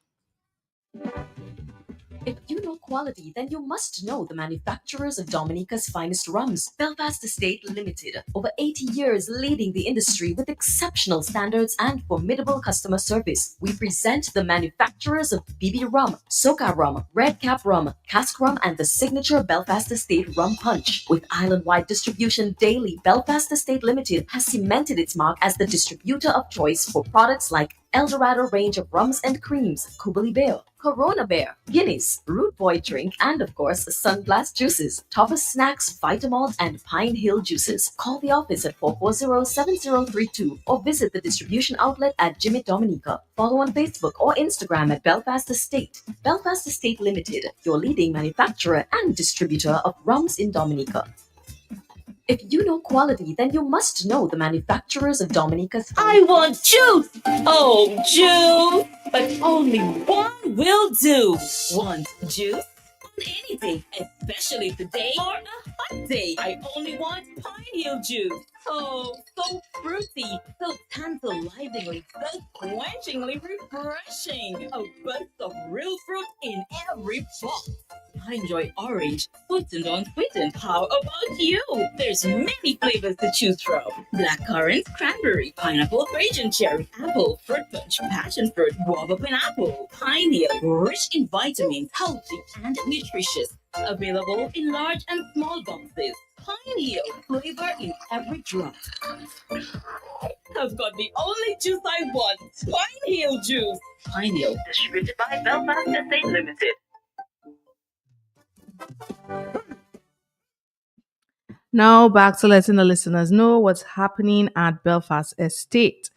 If you know quality, then you must know the manufacturers of Dominica's finest rums. Belfast Estate Limited, over 80 years leading the industry with exceptional standards and formidable customer service. We present the manufacturers of BB Rum, Soca Rum, Red Cap Rum, Cask Rum, and the signature Belfast Estate Rum Punch. With island-wide distribution daily, Belfast Estate Limited has cemented its mark as the distributor of choice for products like Eldorado range of rums and creams, Kubali Bear, Corona Bear, Guinness, Root Boy drink, and of course, Sunblast juices, Topper Snacks, Vitamalt, and Pine Hill juices. Call the office at 440-7032 or visit the distribution outlet at Jimmy Dominica. Follow on Facebook or Instagram at Belfast Estate. Belfast Estate Limited, your leading manufacturer and distributor of rums in Dominica. If you know quality, then you must know the manufacturers of Dominica's. I want juice! Oh, juice! But only one will do. Want juice? On any day, especially today or a hot day. I only want Pine Hill juice. Oh, so fruity, so tantalizingly, so quenchingly refreshing. A burst of real fruit in every box. I enjoy orange, sweetened or unsweetened. How about you? There's many flavors to choose from. Blackcurrant, cranberry, pineapple, Asian cherry, apple, fruit punch, passion fruit, guava pineapple, pine hill, rich in vitamins, healthy and nutritious. Available in large and small boxes. Pine Hill, flavor in every drop. I've got the only juice I want. Pine Hill juice. Pine Hill, distributed by Belfast Estate Limited. Now back to letting the listeners know what's happening at Belfast Estate.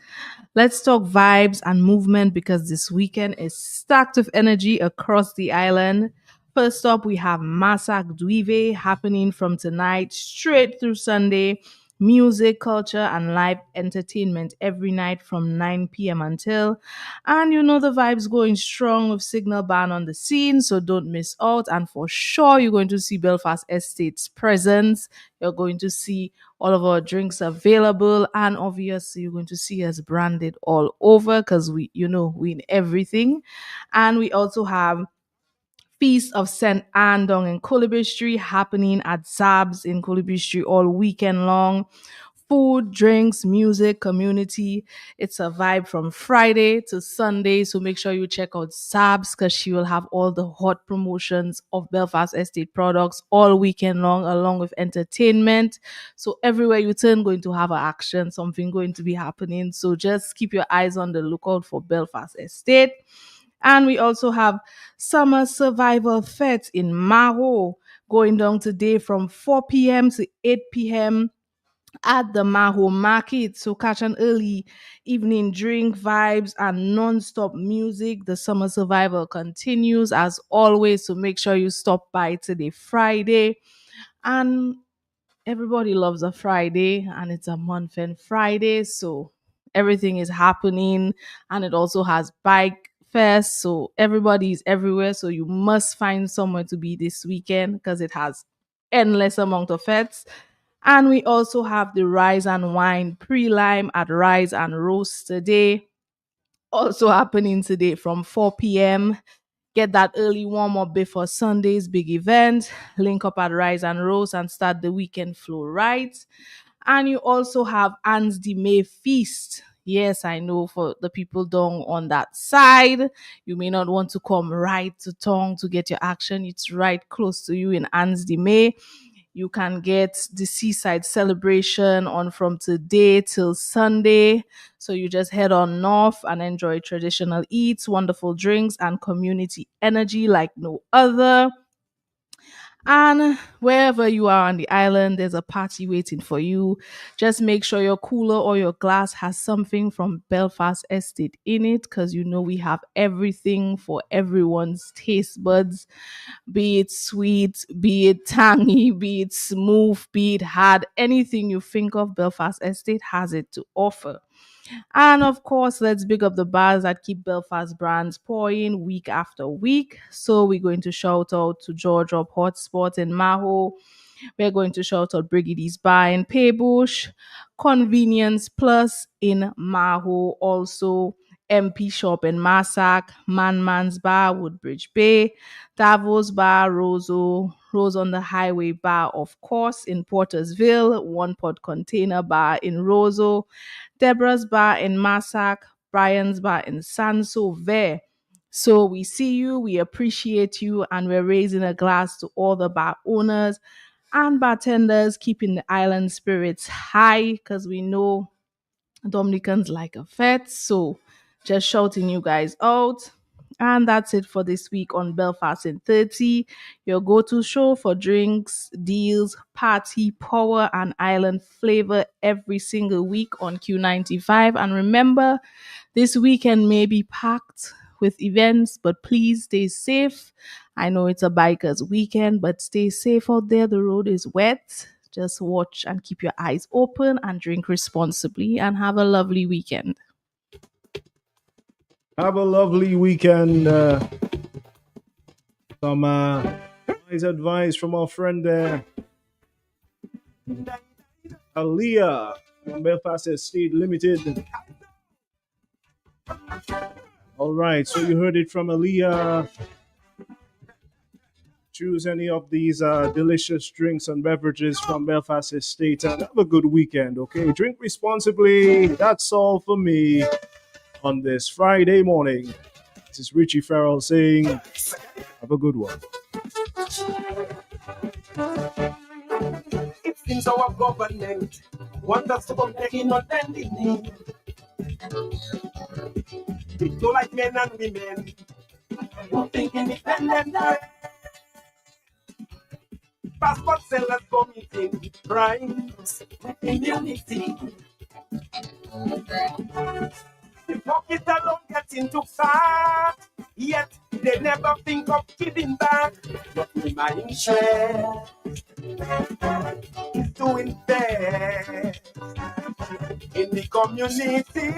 Let's talk vibes and movement because this weekend is stacked with energy across the island. First up, we have Masak Duive happening from tonight straight through Sunday. Music, culture, and live entertainment every night from 9 p.m. until. And you know the vibes going strong with Signal Band on the scene, so don't miss out. And for sure, you're going to see Belfast Estate's presence. You're going to see all of our drinks available, and obviously, you're going to see us branded all over because we in everything. And we also have Feast of St. Anne down in Colibri Street happening at Zab's in Colibri Street all weekend long. Food, drinks, music, community. It's a vibe from Friday to Sunday. So make sure you check out Zab's because she will have all the hot promotions of Belfast Estate products all weekend long, along with entertainment. So everywhere you turn, going to have an action, something going to be happening. So just keep your eyes on the lookout for Belfast Estate. And we also have Summer Survival Fest in Maho going down today from 4 p.m. to 8 p.m. at the Maho Market. So catch an early evening drink, vibes, and non-stop music. The Summer Survival continues as always. So make sure you stop by today, Friday. And everybody loves a Friday, and it's a month end Friday. So everything is happening, and it also has bike fest. So everybody is everywhere. So you must find somewhere to be this weekend because it has endless amount of fests. And we also have the Rise and Wine pre-lime at Rise and Roast today. Also happening today from 4 p.m. Get that early warm-up before Sunday's big event. Link up at Rise and Roast and start the weekend flow right. And you also have Anne's de May Feast. Yes, I know for the people down on that side, you may not want to come right to town to get your action. It's right close to you in Anne's de May. You can get the seaside celebration on from today till Sunday. So you just head on north and enjoy traditional eats, wonderful drinks, and community energy like no other. And wherever you are on the island, there's a party waiting for you. Just make sure your cooler or your glass has something from Belfast Estate in it, because you know we have everything for everyone's taste buds, be it sweet, be it tangy, be it smooth, be it hard. Anything you think of, Belfast Estate has it to offer. And of course, let's big up the bars that keep Belfast brands pouring week after week. So we're going to shout out to George Up Hotspot in Maho. We're going to shout out Brigidy's Bar in Paybush, Convenience Plus in Maho, also MP Shop in Massac, Man's Bar, Woodbridge Bay, Davos Bar, Rose on the Highway Bar, of course, in Portersville, One Pot Container Bar in Roseau, Deborah's Bar in Massac, Brian's Bar in Saint-Sauveur. So we see you, we appreciate you, and we're raising a glass to all the bar owners and bartenders, keeping the island spirits high, because we know Dominicans like a fete. So just shouting you guys out. And that's it for this week on Belfast in 30, your go-to show for drinks, deals, party, power, and island flavor every single week on Q95. And remember, this weekend may be packed with events, but please stay safe. I know it's a biker's weekend, but stay safe out there. The road is wet. Just watch and keep your eyes open and drink responsibly, and have a lovely weekend. Have a lovely weekend. Some nice advice from our friend there, Aaliyah from Belfast Estate Limited. All right, so you heard it from Aaliyah. Choose any of these delicious drinks and beverages from Belfast Estate and have a good weekend, okay? Drink responsibly. That's all for me on this Friday morning. This is Richie Farrell saying, have a good one. It seems our government want us to come taking on bending knee. It's so like men and women who think independent. Passport sellers committing crimes with immunity. The pocket alone getting too fat, yet they never think of giving back. But my share is doing best in the community.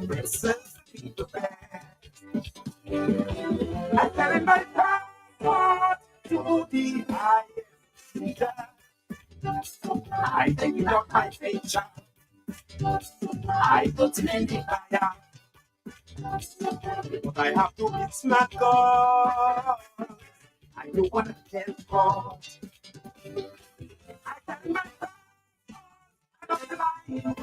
Presents people back. I carry my passport to the highest. I take it off my picture. I put in the fire. But I have to be smart, girl. I don't want to get caught. I carry my passport. I'm not lying.